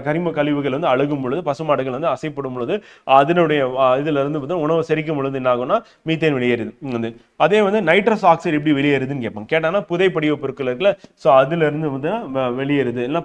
கரிம கழிவுகள் வந்து அழுகும் பொழுது, பசு மாடுகள் வந்து அசைப்படும் பொழுது அதனுடைய இதுல இருந்து பார்த்தீங்கன்னா உணவு செரிக்கும் பொழுது என்ன ஆகும்னா மீத்தேன் வெளியேறுது வந்து. அதே வந்து நைட்ரஸ் ஆக்சைடு எப்படி வெளியேறுதுன்னு கேட்பாங்க. கேட்டாங்கன்னா புதைப்படிவ பொருட்கள் இருக்குல்ல, ஸோ அதுல இருந்து வந்து வெளியேறுது. இல்லை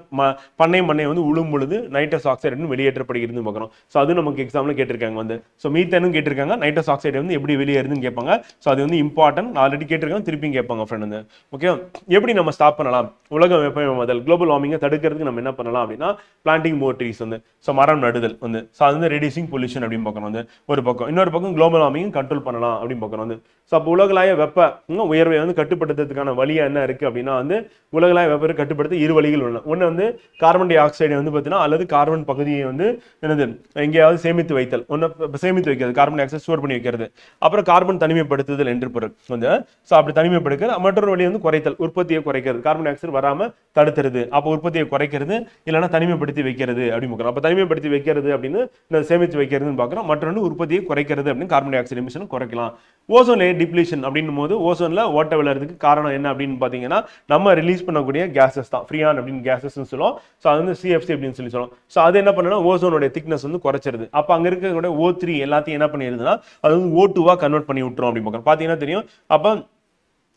பண்ணை வந்து உழும் பொழுது நைட்ரஸ் ஆக்சைடு வெளியேற்றப்படுகிறது பார்க்குறோம். ஸோ அது நமக்கு எக்ஸாம்ல கேட்டிருக்காங்க வந்து. ஸோ மீத்தேனும் கேட்டிருக்காங்க, நைட்ரஸ் ஆக்சைடு வந்து எப்படி வெளியேறுதுன்னு கேட்பாங்க. ஸோ அது வந்து இம்பார்ட்டன்ட், ஆல்ரெடி கேட்டிருக்காங்க, திருப்பியும் கேட்பாங்க ஃப்ரெண்ட் வந்து. ஓகே, எப்படி நம்ம ஸ்டாப் பண்ணலாம் உலக வெப்பமயமாதல் குளோபல் வார்மிங்கை தடுக்கிறதுக்கு நம்ம என்ன பண்ணலாம் அப்படின்னா பிளான்டிங் மோர் ட்ரீஸ் வந்து, ஸோ மரம் நடுதல் வந்து. ஸோ அது வந்து ரெடியூசிங் பொல்யூஷன் அப்படின்னு பார்க்கணும் வந்து ஒரு பக்கம். இன்னொரு பக்கம் குளோபல் வார்மிங் கண்ட்ரோல் பண்ணலாம் அப்படின்னு பார்க்கணும் வந்து. ஸோ அப்போ உலகளாய வெப்ப உயர்வை வந்து கட்டுப்படுத்துறதுக்கான வழியா என்ன இருக்கு அப்படின்னா வந்து உலகளாய வெப்பத்தை கட்டுப்படுத்த 2 வழிகள் உள்ளன. ஒன்று வந்து கார்பன் டை ஆக்சைடை வந்து பார்த்தீங்கன்னா அல்லது கார்பன் பகுதியை வந்து என்னது எங்கேயாவது சேமித்து வைத்தல், ஒன்று சேமித்து வைக்கிறது, கார்பன் டை ஆக்சைடு ஸ்டோர் பண்ணி வைக்கிறது. அப்புறம் கார்பன் தனிமைப்படுத்துதல் என்று பொருள் வந்து. ஸோ அப்படி தனிமைப்படுத்துறது. மற்றொரு வழி வந்து குறைத்தல், உற்பத்தியை குறைக்கிறது, கார்பன் டை ஆக்சைடு வராம தடுத்துறது. அப்போ உற்பத்தியை குறைக்கிறது இல்லைன்னா தனிமைப்படுத்தி வைக்கிறது அப்படின்னு பார்க்குறோம். அப்போ தனிமைப்படுத்தி வைக்கிறது அப்படின்னு சேமித்து வைக்கிறதுன்னு பார்க்குறோம். மற்றொன்று உற்பத்தியை குறைக்கிறது அப்படின்னு கார்பன் டை ஆக்சைடு எமிஷன் குறைக்கலாம். ஓசோன் லேயர் டிப்ளீஷன் அப்படின்னும் போது ஓசோன்ல ஓட்ட விழுறதுக்கு காரணம் என்ன அப்படின்னு பார்த்தீங்கன்னா நம்ம ரிலீஸ் பண்ணக்கூடிய கேசஸ் தான், ஃப்ரீயான் அப்படின்னு கேசஸ் சொல்லுவோம். ஸோ அது வந்து CFC அப்படின்னு சொல்லுவோம். ஸோ அது என்ன பண்ணா ஓசோனுடைய திக்னஸ் வந்து குறைச்சிருது. அப்போ அங்கே இருக்கக்கூடிய O3 எல்லாத்தையும் என்ன பண்ணிடுதுன்னா அது வந்து O2வா கன்வெர்ட் பண்ணி விட்டுரும் அப்படின்னு பார்க்குறோம். பார்த்தீங்கன்னா தெரியும். அப்போ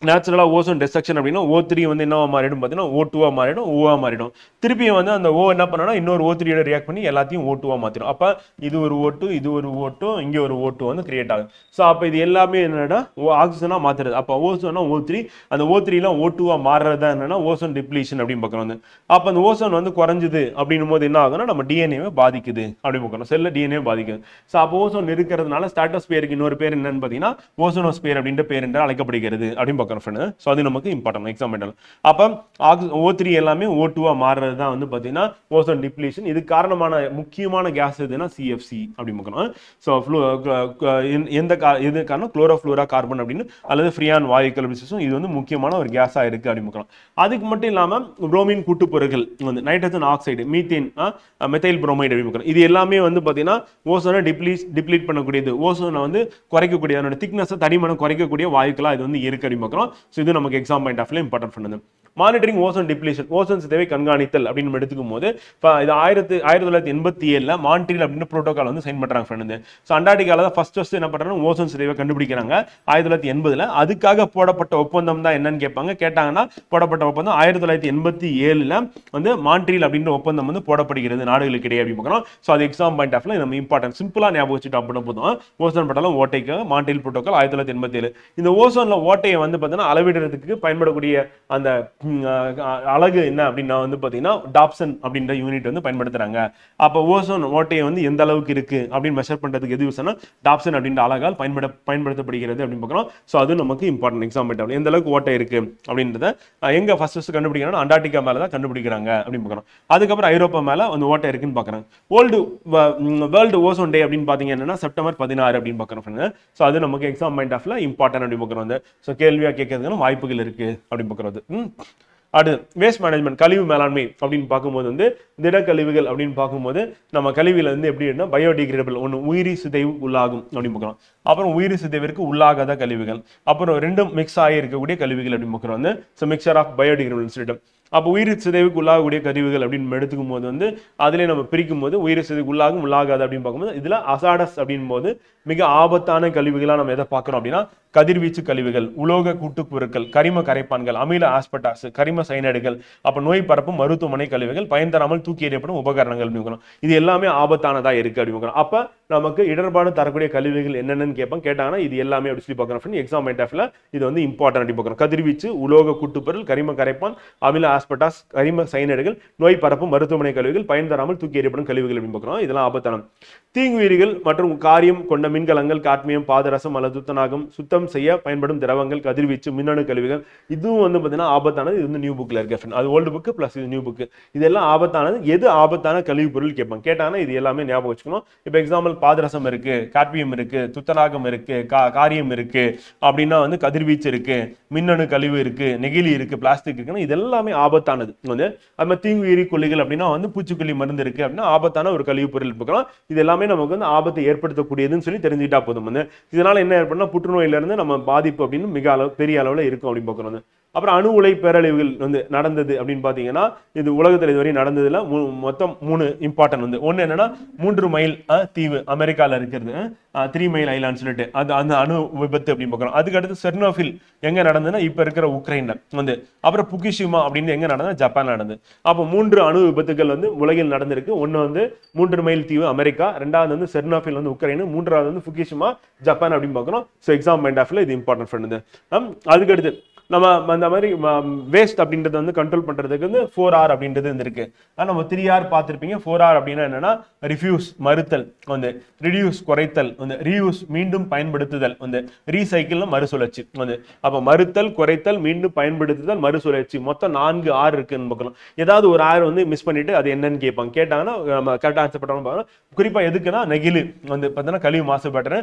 நேச்சுரலா ஓசோன் டிஸ்ட்ரக்ஷன் அப்படின்னா O3 வந்து என்னவா மாறிடும் பார்த்தீங்கன்னா O2வா மாறிடும், ஓவா மாறிடும். திருப்பியும் வந்து அந்த O என்ன பண்ணனா இன்னொரு O3 ஓட ரியாக்ட் பண்ணி எல்லாத்தையும் O2 மாத்திரும். அப்ப இது ஒரு O2, இது ஒரு O2, இங்க ஒரு O2 வந்து கிரியேட் ஆகும். சோ அப்ப இது எல்லாமே என்னன்னா ஆக்சிஜனா மாத்துறது. அப்ப ஓசோனா O3, அந்த O3 எல்லாம் O2 மாறுறது என்னன்னா ஓசோன் டிப்ளீஷன் அப்படின்னு பார்க்கறோம் வந்து. அப்ப அந்த ஓசோன் வந்து குறைஞ்சது அப்படின்னும் போது என்ன ஆகும்னா நம்ம டிஎன்ஏவை பாதிக்குது அப்படின்னு பார்க்கறோம். செல்ல டிஎன்ஏ பாதிக்குது. சோ அப்ப ஓசோன் இருக்கிறதுனால ஸ்ட்ராட்டோஸ்பியருக்கு இன்னொரு பேர் என்னன்னு பாத்தீங்கன்னா ஓசோனோஸ்பியர் அப்படின்ற பேர் என்று அழைக்கப்படுகிறது அப்படின்னு பார்க்கறோம் ஃப்ரெண்ட். சோ அது நமக்கு இம்பார்ட்டன்ட் எக்ஸாம்பிள். அப்ப O3 எல்லாமே O2 மாறுறது தான் வந்து பாத்தீங்கன்னா ஓசோன் டிப்ளீஷன். இது காரணமான முக்கியமான கேஸ் எதுனா CFC அப்படின்னு பார்க்கறோம். சோ எந்த எது காரணம் குளோரோஃப்ளூரா கார்பன் அப்படின்னு அல்லது ஃப்ரியான் வாயுக்கள் அப்படின்னு இது வந்து முக்கியமான ஒரு கேஸா இருக்கு அப்படின்னு பார்க்கறோம். அதுக்கு மட்டும் இல்லாம புரோமின் கூட்டுப்பொருட்கள் வந்து nitrogen oxide, methane, methyl bromide அப்படின்னு பார்க்கறோம். இது எல்லாமே வந்து பாத்தீங்கன்னா ஓசோனை டிப்ளீட் பண்ணக்கூடியது, ஓசோனை வந்து குறைக்கக்கூடிய அதோட திக்னஸ் தடிமனம் குறைக்கக்கூடிய வாயுக்களா இது வந்து இருக்கு அப்படின்னு பார்க்கறோம். சோ இது நமக்கு எக்ஸாம் பாயிண்ட் ஆஃப் இம்பார்ட்டன்ட் பண்ணது. மானிட்டரிங் ஓசோன் டிப்ளீஷன், ஓசோன் சிதைவை கண்காணித்தல் அப்படின்னு நம்ம எடுத்துக்கும் போது இது 1987 மான்ட்ரியல் அப்படின்னு புரோட்டோகால் வந்து சைன் பண்றாங்க ஃப்ரெண்ட். சோ அண்டார்டிகால தான் ஃபர்ஸ்ட் என்ன பண்றாங்க ஓசோன் சிதைவை கண்டுபிடிக்கிறாங்க 1980. அதுக்காக போடப்பட்ட ஒப்பந்தம் தான் என்னன்னு கேட்டாங்கன்னா போடப்பட்ட ஒப்பந்தம் 1987 வந்து மான்ட்ரியல் அப்படின்ற ஒப்பந்தம் வந்து போடப்படுகிறது நாடுகளுக்கு இடையே அப்படின்னு பார்க்கறோம். சோ அது எக்ஸாம் பாயிண்ட் ஆஃப்ல நம்ம இம்பார்ட்டன்ட் சிம்பிளா ஞாபகம் வச்சுட்டு அப்படின்னா போதும். ஓசோன் படலம் ஓட்டைக்கு மான்ட்ரியல் புரோட்டோகால் 1987. இந்த ஓசோன்ல ஓட்டையை வந்து பாத்தீங்கன்னா அளவிடுறதுக்கு பயன்படக்கூடிய அந்த அழகு என்ன அப்படின்னா வந்து பாத்தீங்கன்னா டாப்சன் அப்படின்ற யூனிட் வந்து பயன்படுத்துறாங்க. அப்ப ஓசோன் ஓட்டையை வந்து எந்த அளவுக்கு இருக்கு அப்படின்னு மெஷர் பண்றதுக்கு எது யூஸ்னா டாப்சன் அப்படின்ற அழகால் பயன்படுத்தப்படுகிறது அப்படின்னு பார்க்கறோம். சோ அது நமக்கு இம்பார்ட்டன்ட் எக்ஸாம்பிள். எந்த அளவுக்கு ஓட்டை இருக்கு அப்படின்றத எங்க ஃபர்ஸ்ட் கண்டுபிடிக்கிறாங்க அண்டார்டிகா மேல தான் கண்டுபிடிக்கிறாங்க அப்படின்னு பார்க்கறோம். அதுக்கப்புறம் ஐரோப்பா மேல அந்த ஓட்டை இருக்குன்னு பார்க்கறாங்க. வேர்ல்டு ஓசோன் டே அப்படின்னு பாத்தீங்கன்னா செப்டம்பர் 16 அப்படின்னு பார்க்கறோம். சோ அது நமக்கு எக்ஸாம் பாயிண்ட் ஆஃப்ல இம்பார்ட்டன்ட் அப்படின்னு பார்க்கறோம். சோ கேள்வியா கேட்கறதுக்கு வாய்ப்புகள் இருக்கு அப்படின்னு பார்க்கறது. அடுத்து வேஸ்ட் மேனேஜ்மெண்ட், கழிவு மேலாண்மை அப்படின்னு பார்க்கும்போது வந்து திடக்கழிவுகள் அப்படின்னு பார்க்கும்போது நம்ம கழிவுல வந்து எப்படி பயோடிகிரேடபிள் ஒன்று உயிரி சிதைவு உள்ளாகும் அப்படின்னு பார்க்குறோம். அப்புறம் உயிரி சிதைவிற்கு உள்ளாகாத கழிவுகள், அப்புறம் ரெண்டும் மிக்ஸ் ஆகி இருக்கக்கூடிய கழிவுகள் அப்படின்னு பார்க்குறோம் வந்து. ஸோ மிக்சர் ஆஃப் பயோடிகிரேடபிள் சொல்லிட்டு அப்போ உயிரி சிதைவுக்கு உள்ளாகக்கூடிய கழிவுகள் அப்படின்னு எடுத்துக்கும் போது வந்து அதிலே நம்ம பிரிக்கும் போது உயிரி சிதைவுக்கு உள்ளாகும் உள்ளாகாது அப்படின்னு பார்க்கும்போது இதுல அசாடஸ் அப்படின் போது மிக ஆபத்தான கழிவுகளா நம்ம எதை பார்க்கிறோம் அப்படின்னா கதிர்வீச்சு கழிவுகள், உலோக கூட்டுப்பொருட்கள், கரிம கரைப்பான்கள், அமில ஆஸ்பெட்டாஸ், கரிம சைனைடுகள், அப்ப நோய் பரப்பும் மருத்துவமனை கழிவுகள், பயன் தராமல் தூக்கி எறியப்படும் உபகரணங்கள் அப்படின்னு இது எல்லாமே ஆபத்தானதா இருக்கு அப்படின்னு. அப்ப நமக்கு இடர்பாடு தரக்கூடிய கழிவுகள் என்னென்னு கேட்டாங்கன்னா இது எல்லாமே அப்படி சொல்லி பார்க்கறோம். எக்ஸாம் பாயிண்ட் ஆஃப்ல இது வந்து இம்பார்ட்டன்ட் அப்படி பார்க்கறோம். கதிர்வீச்சு, உலோக கூட்டுப்பொருள், கரிம கரைப்பான், அமில ஆஸ்பெட்டாஸ், கரிம சைனைடுகள், நோய் பரப்பும் மருத்துவமனை கழிவுகள், பயன் தராமல் தூக்கி எறியப்படும் கழிவுகள் அப்படின்னு பார்க்கறோம். இதெல்லாம் ஆபத்தான தீங்குயிரிகள் மற்றும் காரியம் கொண்ட மின்கலங்கள், காட்மியம், பாதரசம் அல்லது துத்தநாகம், சுத்தம் செய்ய பயன்படும் திரவங்கள், கதிர்வீச்சு, மின்னணு கழிவுகள், இதுவும் வந்து பாத்தீங்கன்னா ஆபத்தானது. இது வந்து நியூ புக்ல இருக்கு. அது ஓல்டு புக் பிளஸ் இது நியூ புக். இதெல்லாம் ஆபத்தானது. எது ஆபத்தான கழிவு பொருள் கேட்டாங்கன்னா இது எல்லாமே ஞாபகம் வச்சுக்கணும். இப்போ எக்ஸாம்பிள் பாதரசம் இருக்கு, காட்மியம் இருக்கு, துத்தநாகம் இருக்கு, காரியம் இருக்கு அப்படின்னா வந்து கதிர்வீச்சு இருக்கு, மின்னணு கழிவு இருக்கு, நெகிழி இருக்கு, பிளாஸ்டிக் இருக்குன்னா இது எல்லாமே ஆபத்தானது. வந்து அது தீங்குயிரி கொல்லிகள் அப்படின்னா வந்து பூச்சிக்கொல்லி மருந்து இருக்கு அப்படின்னா ஆபத்தான ஒரு கழிவு பொருள் பார்க்கலாம். இது எல்லாமே நமக்கு வந்து ஆபத்தை ஏற்படுத்தக்கூடியதுன்னு சொல்லி தெரிஞ்சுக்கிட்டா போதும். வந்து இதனால என்ன ஏற்படும்னா புற்றுநோயில இருந்து நம்ம பாதிப்பு அப்படின்னு மிக பெரிய அளவுல இருக்கும் அப்படின்னு பார்க்கணும். அப்புறம் அணு உலை பேரழிவுகள் வந்து நடந்தது அப்படின்னு பாத்தீங்கன்னா இது உலகத்தில் இதுவரை நடந்ததுல மொத்தம் 3 இம்பார்ட்டன்ட் வந்து. ஒன்னு என்னன்னா 3 மைல் தீவு அமெரிக்கால இருக்கிறது 3 மைல் ஐலாண்ட் சொல்லிட்டு அது அந்த அணு விபத்து அப்படின்னு பார்க்கறோம். அதுக்கு அடுத்து செர்னோபில் எங்க நடந்ததுன்னா இப்ப இருக்கிற உக்ரைன்ல வந்து. அப்புறம் புகிஷிமா அப்படின்னு எங்க நடந்தது ஜப்பான் நடந்தது. அப்போ 3 அணு விபத்துகள் வந்து உலகில் நடந்திருக்கு. ஒன்னு வந்து 3 மைல் தீவு அமெரிக்கா, ரெண்டாவது வந்து செர்னோபில் வந்து உக்ரைன், மூன்றாவது வந்து புகிஷிமா ஜப்பான் அப்படின்னு பார்க்கறோம். ஸோ எக்ஸாம் பாயிண்ட் ஆஃப்ல இது இம்பார்ட்டன்ட் ஃப்ரெண்ட். அதுக்கு அடுத்து நம்ம அந்த மாதிரி வேஸ்ட் அப்படின்றத வந்து கண்ட்ரோல் பண்றதுக்கு வந்து 4R அப்படின்றது இருக்கு. நம்ம 3R பார்த்திருப்பீங்க. 4R அப்படின்னா என்னன்னா ரிஃப்யூஸ் மறுத்தல் வந்து, ரிடியூஸ் குறைத்தல் வந்து, ரீயூஸ் மீண்டும் பயன்படுத்துதல் வந்து, ரீசைக்கிள் மறுசுழற்சி வந்து. அப்ப மறுத்தல், குறைத்தல், மீண்டும் பயன்படுத்துதல், மறுசுழற்சி மொத்தம் 4 R இருக்குன்னு பார்க்கணும். ஏதாவது ஒரு R வந்து மிஸ் பண்ணிட்டு அது என்னன்னு கேட்டாங்கன்னா நம்ம கரெக்டா ஆன்சர் பண்ணணும். குறிப்பா எதுக்குன்னா நெகிழி வந்து பார்த்தீங்கன்னா கழிவு மாசுபாட்டை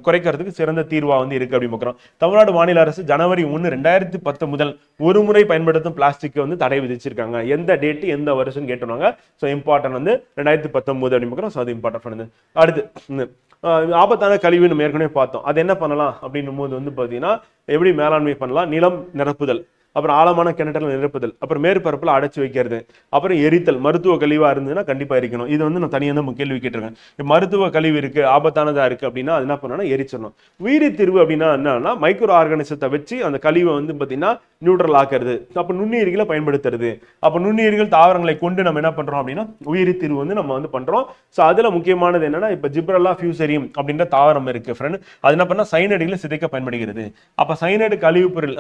குறைக்கிறதுக்கு சிறந்த தீர்வா வந்து இருக்கு அப்படின்னு பார்க்கிறோம். தமிழ்நாடு மாநில அரசு ஜனவரி 1, 2010 முதல் ஒரு முறை பயன்படுத்தும் பிளாஸ்டிக் வந்து தடை விதிச்சிருக்காங்க. எந்த டேட் எந்த வருஷம் கேட்டுவாங்க. சோ இம்பார்ட்டன்ட் வந்து 2019 அப்படின்னு பார்க்கிறோம். சோ அது இம்பார்ட்டன்ட். அடுத்து ஆபத்தான கழிவு நம்ம ஏற்கனவே பார்த்தோம். அது என்ன பண்ணலாம் அப்படின்னும் போது வந்து பாத்தீங்கன்னா எப்படி மேலாண்மை பண்ணலாம். நிலம் நிரப்புதல், அப்புறம் ஆழமான கிணற்றில் நிரப்புதல், அப்புறம் மேற்பரப்புல அடைச்சு வைக்கிறது, அப்புறம் எரித்தல், மருத்துவ கழிவா இருந்ததுன்னா கண்டிப்பா எரிக்கணும். இது வந்து நான் தனியாக தான் கேள்வி கேட்டிருக்கேன். மருத்துவ கழிவு இருக்கு, ஆபத்தானதா இருக்கு அப்படின்னா அது என்ன பண்ணணும்னா எரிச்சிடணும். உயிரி தீர்வு அப்படின்னா என்னன்னா மைக்ரோ ஆர்கானிசத்தை வச்சு அந்த கழிவை வந்து பாத்தீங்கன்னா நியூட்ரல் ஆக்குறது, அப்ப நுண்ணுயிரிகளை பயன்படுத்துறது. அப்ப நுண்ணுயிர்கள் தாவரங்களை கொண்டு நம்ம என்ன பண்றோம் அப்படின்னா உயிரி தீர்வு வந்து நம்ம வந்து பண்றோம். சோ அதுல முக்கியமானது என்னன்னா இப்ப ஜிப்ரல்லா ஃபியூசரியம் அப்படின்ற தாவரம் இருக்கு ஃப்ரெண்ட். அது என்ன பண்ணா சைனடுகளை சிதைக்க பயன்படுகிறது. அப்ப சைனடு கழிவு பொருள்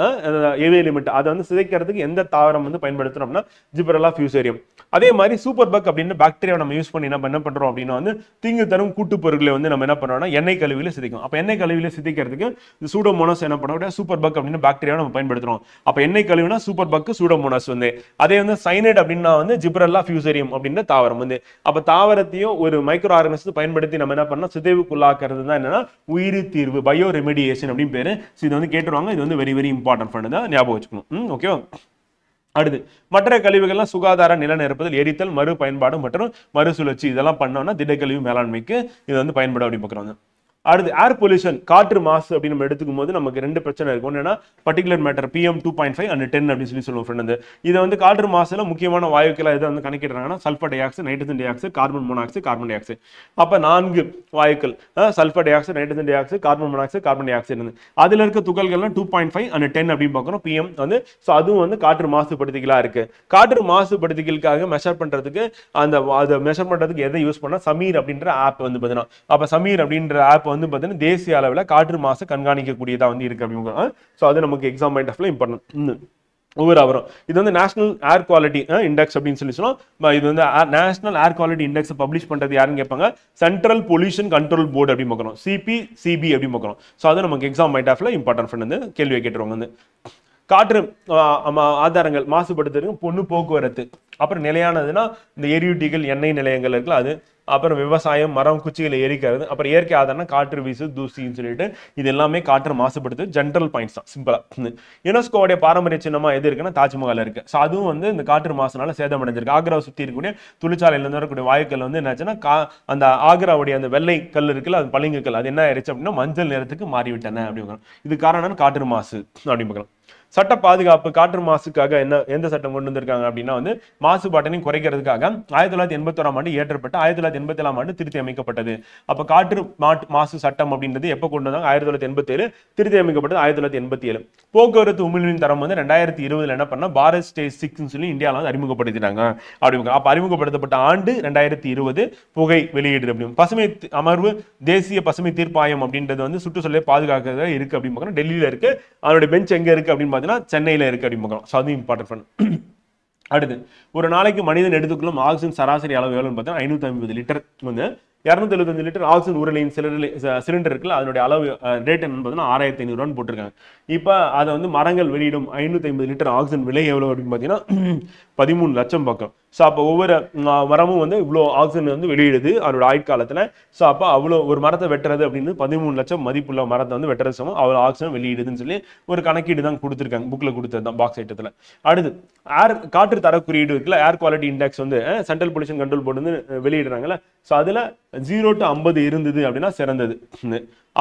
எலிமெண்ட் அதை வந்து சிதைக்கிறதுக்கு எந்த தாவரம் வந்து பயன்படுத்துறோம்னா ஜிப்ரல்லா ஃபியூசரியம். அதே மாதிரி சூப்பர் பக் அப்படின்னு பாக்டீரியா நம்ம யூஸ் பண்ணி நம்ம என்ன பண்றோம் அப்படின்னா வந்து தீங்கு தரும் கூட்டு பொருட்களை வந்து நம்ம என்ன பண்றோம்னா எண்ணெய் கழிவுல சிதைக்கும். அப்ப எண்ணெய் கழிவுல சிதைக்கிறதுக்கு இந்த சூடோமோனாஸ் என்ன பண்ணோம், சூப்பர் பக் அப்படின்னு பாக்டீரியா நம்ம பயன்படுத்துறோம். அப்ப எண்ணெய் கழிவுனா சூப்பர் பக், சூடோமோனாஸ் வந்து. அதே வந்து சைனைட் அப்படின்னா வந்து ஜிப்ரல்லா ஃபியூசரியம் அப்படின்ற தாவரம் வந்து. அப்ப தாவரத்தையும் ஒரு மைக்ரோ ஆர்கானிசத்தை பயன்படுத்தி நம்ம என்ன பண்ணோம் சிதைவுக்குள்ளாக்குறது தான் என்னன்னா உயிரி தீர்வு, பயோ ரெமிடியேஷன் அப்படின்னு பேரு. இது வந்து கேட்டுருவாங்க. இது வந்து வெரி வெரி இம்பார்ட்டன்ட் ஃப்ரெண்ட் தான், ஞாபகம் வச்சுக்கணும். ஓகேவா? அடுத்து மற்ற கழிவுகள்லாம் சுகாதார நில நிரப்புதல், எரித்தல், மறு பயன்பாடு மற்றும் மறுசுழற்சி இதெல்லாம் பண்ணோம்னா திடக்கழிவு மேலாண்மைக்கு இது வந்து பயன்படும் அப்படின்னு பார்க்குறாங்க. அடுத்து ஏர் பொல்யூஷன், காற்று மாசு அப்படின்னு நம்ம எடுத்துக்கும் போது நமக்கு ரெண்டு பிரச்சனை இருக்கும். என்னன்னா பர்டிகுலர் மேட்டர் PM 2.5 and 10 அப்படின்னு சொல்லுவோம் ஃப்ரெண்ட். இதை வந்து காற்று மாசுல முக்கியமான வாயுக்களை எதை வந்து கணக்கிடுறாங்கன்னா sulphur dioxide, nitrogen dioxide, carbon monoxide, carbon dioxide. அப்ப 4 வாயுக்கள் sulphur dioxide, nitrogen dioxide, carbon monoxide, carbon dioxide. அதுல இருக்க துகள்கள்லாம் 2.5 and 10 அப்படின்னு பார்க்குறோம் PM வந்து. ஸோ அதுவும் வந்து காற்று மாசுபடுத்திகளா இருக்கு. காற்று மாசுபடுத்திகளுக்காக மெஷர் பண்றதுக்கு அதை மெஷர் பண்றதுக்கு எதை யூஸ் பண்ணா சமீர் அப்படின்ற ஆப் வந்து பார்த்தீங்கன்னா, அப்ப சமீர் அப்படின்ற ஆப் வந்து பார்த்தீங்கன்னா தேசிய அளவில் காற்று மாசு கண்காணிக்கக்கூடியதா வந்து இருக்கு அப்படிங்க. ஸோ அது நமக்கு எக்ஸாம் பாயிண்ட் ஆஃப்ல இம்பார்ட்டன்ட். ஒவ்வொரு அவரும் இது வந்து நேஷனல் ஏர் குவாலிட்டி இண்டெக்ஸ் அப்படின்னு சொல்லி சொன்னோம். இது வந்து நேஷனல் ஏர் குவாலிட்டி இண்டெக்ஸ் பப்ளிஷ் பண்றது யாருன்னு கேட்பாங்க, சென்ட்ரல் பொல்யூஷன் கண்ட்ரோல் போர்டு அப்படின்னு பார்க்கணும், CPCB அப்படின்னு பார்க்கணும். ஸோ அது நமக்கு எக்ஸாம் பாயிண்ட் ஆஃப்ல இம்பார்ட்டன்ட் ஃப்ரெண்ட் வந்து கேள்வியை கேட்டுருவாங்க வந்து. காற்று ஆதாரங்கள் மாசுபடுத்துறதுக்கு பொண்ணு போக்குவரத்து, அப்புறம் நிலையானதுன்னா இந்த எரியூட்டிகள், எண்ணெய் நிலையங்கள் இருக்குல்ல அது, அப்புறம் விவசாயம், மரம் குச்சிகளை எரிக்கிறது, அப்புறம் இயற்கை ஆதாரம் காற்று வீசு, தூசின்னு சொல்லிட்டு இது எல்லாமே காற்று மாசுபடுத்து ஜென்ரல் பாயிண்ட்ஸ் தான் சிம்பிளா. யுனெஸ்கோடைய பாரம்பரிய சின்னமா எது இருக்குன்னா தாஜ்மஹால் இருக்கு. ஸோ அதுவும் வந்து இந்த காற்று மாசுனால சேதமடைஞ்சிருக்கு. ஆக்ராவை சுற்றி இருக்கக்கூடிய தொழிற்சாலையில இருந்து வரக்கூடிய வாயுக்கள் வந்து என்னாச்சுன்னா அந்த ஆக்ராவுடைய அந்த வெள்ளை கல் இருக்குல்ல, அது பளிங்கு கல், அது என்ன ஆயிடுச்சு அப்படின்னா மஞ்சள் நிறத்துக்கு மாறிவிட்டன அப்படின்னு. இது காரணம் காற்று மாசு அப்படின்னு பார்க்கலாம். சட்ட பாதுகாப்பு, காற்று மாசுக்காக எந்த சட்டம் கொண்டு வந்திருக்காங்க அப்படின்னா வந்து மாசுபாட்டினையும் குறைக்கிறதுக்காக 1981ஆம் ஆண்டு இயற்றப்பட்ட 1987ஆம் ஆண்டு திருத்தி அமைக்கப்பட்டது. அப்ப காற்று மாசு சட்டம் அப்படின்றது எப்ப கொண்டு வந்தாங்க, 1987, திருத்தி அமைக்கப்பட்டது 1987. போக்குவரத்து உமிழ்வின் தரம் வந்து 2020 என்ன பண்ணா பாரத் ஸ்டேஜ் 6 சொல்லி இந்தியாவில் வந்து அறிமுகப்படுத்தினாங்க அப்படி. அப்ப அறிமுகப்படுத்தப்பட்ட ஆண்டு 2020. புகை வெளியீடு அப்படி. பசுமை அமர்வு, தேசிய பசுமை தீர்ப்பாயம் அப்படின்றது வந்து சுற்றுச்சூழலை பாதுகாக்கிறதா இருக்கு அப்படின்னு டெல்லியில இருக்கு. அதனுடைய பெஞ்ச் எங்க இருக்கு அப்படின்னு சென்னையில இருக்கு அப்படின்னு இம்பார்ட்டன்ட். அடுத்து ஒரு நாளைக்கு மனிதன் எடுத்துக்கொள்ளும் ஆக்சிஜன் சராசரி அளவு எவ்வளவுன்னு பார்த்தா 550 லிட்டர் வந்து 275 லிட்டர் ஆக்சிஜன் உருளையின் சிலிண்டர் இருக்குல்ல, அதனுடைய அளவு ரேட் என்னன்னு 6500 போட்டிருக்காங்க. இப்ப அதை வந்து மரங்கள் வெளியிடும் 550 லிட்டர் ஆக்சிஜன் விலை எவ்வளவு அப்படின்னு பாத்தீங்கன்னா 13 லட்சம் பக்கம். ஸோ அப்போ ஒவ்வொரு மரமும் வந்து இவ்வளோ ஆக்சிஜன் வந்து வெளியிடுது அதோட ஆயுட்காலத்தில். ஸோ அப்போ அவ்வளோ ஒரு மரத்தை வெட்டுறது அப்படின்னு 13 லட்சம் மதிப்புள்ள மரத்தை வந்து வெட்டுறது சமம் அவ்வளோ ஆக்சிஜன் வெளியிடுதுன்னு சொல்லி ஒரு கணக்கீடு தான் கொடுத்துருக்காங்க, புக்கில் கொடுத்தது தான் பாக்ஸ் ஐட்டத்தில். அடுத்து காற்று தர குறியீடு இருக்குல்ல, ஏர் குவாலிட்டி இண்டெக்ஸ் வந்து சென்ட்ரல் பொல்யூஷன் கண்ட்ரோல் போர்டு வந்து வெளியிடுறாங்கல்ல. ஸோ அதில் 0 to 50 இருந்தது அப்படின்னா சிறந்தது.